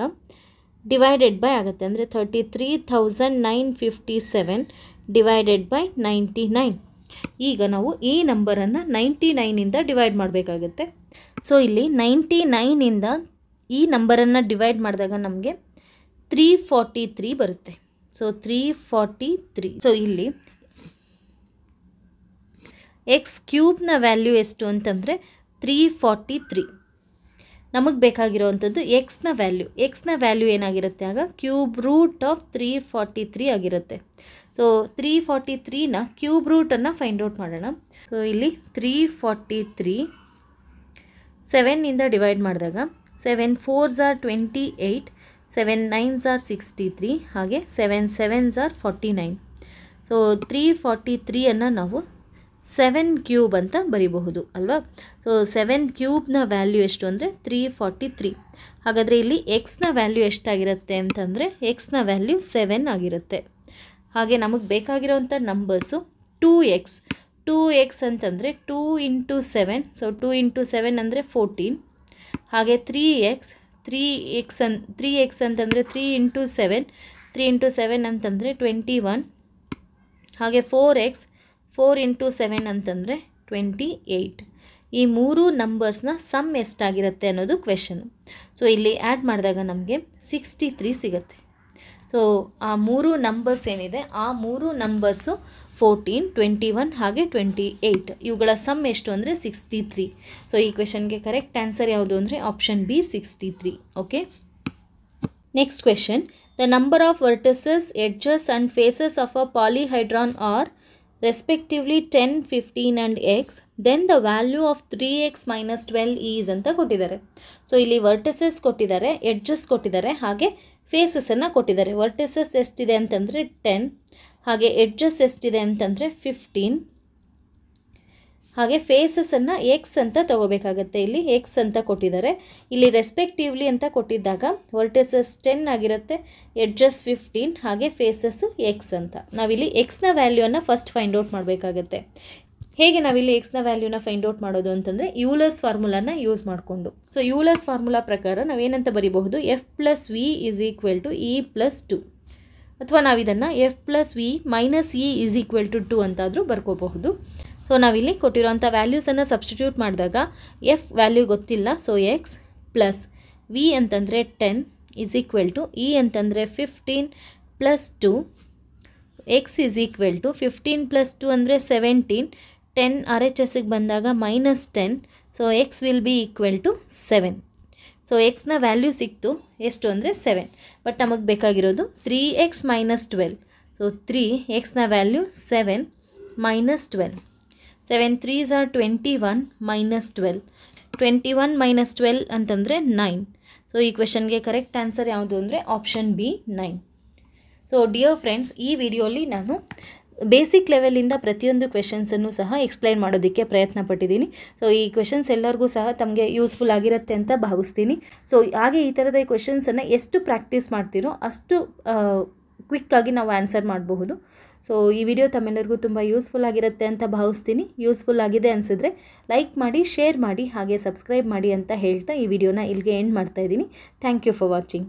ಡಿವೈಡೆಡ್ ಬೈ ಆಗುತ್ತೆ. ಅಂದರೆ 33,957 ಡಿವೈಡೆಡ್ ಬೈ 99. ಈಗ ನಾವು ಈ ನಂಬರನ್ನು 99ಇಂದ ಡಿವೈಡ್ ಮಾಡಬೇಕಾಗುತ್ತೆ. ಸೊ ಇಲ್ಲಿ 99ಇಂದ ಈ ನಂಬರನ್ನು ಡಿವೈಡ್ ಮಾಡಿದಾಗ ನಮಗೆ 343 ಬರುತ್ತೆ. ಸೊ 343. ಸೊ ಇಲ್ಲಿ x³ ವ್ಯಾಲ್ಯೂ ಎಷ್ಟು ಅಂತಂದರೆ 343. ನಮಗೆ ಬೇಕಾಗಿರೋವಂಥದ್ದು ಎಕ್ಸ್ನ ವ್ಯಾಲ್ಯೂ ಏನಾಗಿರುತ್ತೆ ಆಗ √343 ಆಗಿರುತ್ತೆ. ಸೊ 343ನ ಕ್ಯೂಬ್ ರೂಟನ್ನು ಫೈಂಡ್ ಔಟ್ ಮಾಡೋಣ. ಸೊ ಇಲ್ಲಿ 343 7ಇಂದ ಡಿವೈಡ್ ಮಾಡಿದಾಗ 7 4s are 28, 7 9s are 63 ಹಾಗೆ 7 7s are 49. ಸೊ 343 ನಾವು 7³ ಅಂತ ಬರೀಬಹುದು ಅಲ್ವಾ. ಸೊ 7³ ವ್ಯಾಲ್ಯೂ ಎಷ್ಟು ಅಂದರೆ 343. ಹಾಗಾದರೆ ಇಲ್ಲಿ ಎಕ್ಸ್ನ ವ್ಯಾಲ್ಯೂ ಎಷ್ಟಾಗಿರುತ್ತೆ ಅಂತಂದರೆ ಎಕ್ಸ್ನ ವ್ಯಾಲ್ಯೂ 7 ಆಗಿರುತ್ತೆ. ಹಾಗೆ ನಮಗೆ ಬೇಕಾಗಿರೋವಂಥ ನಂಬರ್ಸು 2x 2x ಅಂತಂದರೆ 2 ಇಂಟು 7, ಸೊ 2 ಇಂಟು 7 ಅಂದರೆ 14. ಹಾಗೆ 3x ಅಂತಂದರೆ 3 ಇಂಟು 7, 3 ಇಂಟು 7 ಅಂತಂದರೆ 21. ಹಾಗೆ 4 ಇಂಟು 7 ಅಂತಂದರೆ 28. ಈ ಮೂರು ನಂಬರ್ಸ್ನ ಸಮ್ ಎಷ್ಟಾಗಿರುತ್ತೆ ಅನ್ನೋದು ಕ್ವೆಶನ್. ಸೊ ಇಲ್ಲಿ ಆ್ಯಡ್ ಮಾಡಿದಾಗ ನಮಗೆ 63 ಸಿಗುತ್ತೆ. ಸೊ ಆ ಮೂರು ನಂಬರ್ಸ್ ಏನಿದೆ ಆ ಮೂರು ನಂಬರ್ಸು 14, 21 ಹಾಗೆ 28, ಇವುಗಳ ಸಮ್ ಎಷ್ಟು ಅಂದರೆ 63. ಸೊ ಈ ಕ್ವೆಶನ್ಗೆ ಕರೆಕ್ಟ್ ಆನ್ಸರ್ ಯಾವುದು ಅಂದರೆ option B 63. Okay, next question. The number of vertices, edges and faces of a polyhedron are respectively 10, 15 and x, then the value of 3x - 12 is ಅಂತ ಕೊಟ್ಟಿದ್ದಾರೆ. ಸೊ ಇಲ್ಲಿ ವರ್ಟಿಸಸ್ ಕೊಟ್ಟಿದ್ದಾರೆ, ಎಡ್ಜಸ್ ಕೊಟ್ಟಿದ್ದಾರೆ, ಹಾಗೆ ಫೇಸಸನ್ನು ಕೊಟ್ಟಿದ್ದಾರೆ. ವರ್ಟಿಸಸ್ ಎಷ್ಟಿದೆ ಅಂತಂದರೆ 10, ಹಾಗೆ ಎಡ್ಜಸ್ ಎಷ್ಟಿದೆ ಅಂತಂದರೆ 15, ಹಾಗೆ ಫೇಸಸನ್ನು ಎಕ್ಸ್ ಅಂತ ತಗೋಬೇಕಾಗತ್ತೆ. ಇಲ್ಲಿ ಎಕ್ಸ್ ಅಂತ ಕೊಟ್ಟಿದ್ದಾರೆ. ಇಲ್ಲಿ ರೆಸ್ಪೆಕ್ಟಿವ್ಲಿ ಅಂತ ಕೊಟ್ಟಿದ್ದಾಗ ವರ್ಟಿಸಸ್ 10 ಆಗಿರುತ್ತೆ, ಎಡ್ಜಸ್ 15, ಹಾಗೆ ಫೇಸಸ್ ಎಕ್ಸ್ ಅಂತ. ನಾವಿಲ್ಲಿ ಎಕ್ಸ್ನ ವ್ಯಾಲ್ಯೂನ ಫಸ್ಟ್ ಫೈಂಡ್ ಔಟ್ ಮಾಡಬೇಕಾಗತ್ತೆ. ಹೇಗೆ ನಾವಿಲ್ಲಿ ಎಕ್ಸ್ನ ವ್ಯಾಲ್ಯೂನ ಫೈಂಡ್ ಔಟ್ ಮಾಡೋದು ಅಂತಂದರೆ ಯೂಲರ್ಸ್ ಫಾರ್ಮುಲಾನ ಯೂಸ್ ಮಾಡಿಕೊಂಡು. ಸೊ ಯೂಲರ್ಸ್ ಫಾರ್ಮುಲಾ ಪ್ರಕಾರ ನಾವೇನಂತ ಬರಿಬಹುದು, F + V = E + 2, ಅಥವಾ ನಾವಿದನ್ನು F + V - E = 2 ಅಂತಾದರೂ ಬರ್ಕೋಬಹುದು. ಸೊ ನಾವಿಲ್ಲಿ ಕೊಟ್ಟಿರೋಂಥ ವ್ಯಾಲ್ಯೂಸನ್ನು ಸಬ್ಸ್ಟಿಟ್ಯೂಟ್ ಮಾಡಿದಾಗ ಎಫ್ ವ್ಯಾಲ್ಯೂ ಗೊತ್ತಿಲ್ಲ, ಸೊ ಎಕ್ಸ್ ಪ್ಲಸ್ ವಿ ಅಂತಂದರೆ 10 = E ಅಂತಂದರೆ 15 + 2, ಎಕ್ಸ್ = 15 + 2 ಅಂದರೆ 17, 10 RHSಗೆ ಬಂದಾಗ -10, so x will be = 7. So ಎಕ್ಸ್ನ ವ್ಯಾಲ್ಯೂ ಸಿಕ್ತು ಎಷ್ಟು ಅಂದರೆ 7. ಬಟ್ ನಮಗೆ ಬೇಕಾಗಿರೋದು 3x - 12. ಸೊ 3 ಎಕ್ಸ್ನ ವ್ಯಾಲ್ಯೂ 7 - 12. 7 3s are 21 - 12. 21 - 12 ಅಂತಂದರೆ 9. ಸೊ ಈ ಕ್ವೆಶನ್ಗೆ ಕರೆಕ್ಟ್ ಆನ್ಸರ್ ಯಾವುದು ಅಂದರೆ option B 9. So dear friends, ಈ ವಿಡಿಯೋಲಿ ನಾನು ಬೇಸಿಕ್ ಲೆವೆಲಿಂದ ಪ್ರತಿಯೊಂದು ಕ್ವೆಶನ್ಸನ್ನು ಸಹ ಎಕ್ಸ್ಪ್ಲೈನ್ ಮಾಡೋದಕ್ಕೆ ಪ್ರಯತ್ನ ಪಟ್ಟಿದ್ದೀನಿ. ಸೊ ಈ ಕ್ವೆಶನ್ಸ್ ಎಲ್ಲರಿಗೂ ಸಹ ತಮಗೆ ಯೂಸ್ಫುಲ್ ಆಗಿರುತ್ತೆ ಅಂತ ಭಾವಿಸ್ತೀನಿ. ಸೊ ಹಾಗೆ ಈ ಥರದ ಕ್ವೆಶನ್ಸನ್ನು ಎಷ್ಟು ಪ್ರಾಕ್ಟೀಸ್ ಮಾಡ್ತೀರೋ ಅಷ್ಟು ಕ್ವಿಕ್ಕಾಗಿ ನಾವು ಆನ್ಸರ್ ಮಾಡಬಹುದು. ಸೊ ಈ ವಿಡಿಯೋ ತಮ್ಮೆಲ್ಲರಿಗೂ ತುಂಬ ಯೂಸ್ಫುಲ್ ಆಗಿರುತ್ತೆ ಅಂತ ಭಾವಿಸ್ತೀನಿ. ಯೂಸ್ಫುಲ್ ಆಗಿದೆ ಅನಿಸಿದ್ರೆ ಲೈಕ್ ಮಾಡಿ, ಶೇರ್ ಮಾಡಿ, ಹಾಗೆ ಸಬ್ಸ್ಕ್ರೈಬ್ ಮಾಡಿ ಅಂತ ಹೇಳ್ತಾ ಈ ವಿಡಿಯೋನ ಇಲ್ಲಿಗೆ ಎಂಡ್ ಮಾಡ್ತಾ ಇದ್ದೀನಿ. Thank you for watching.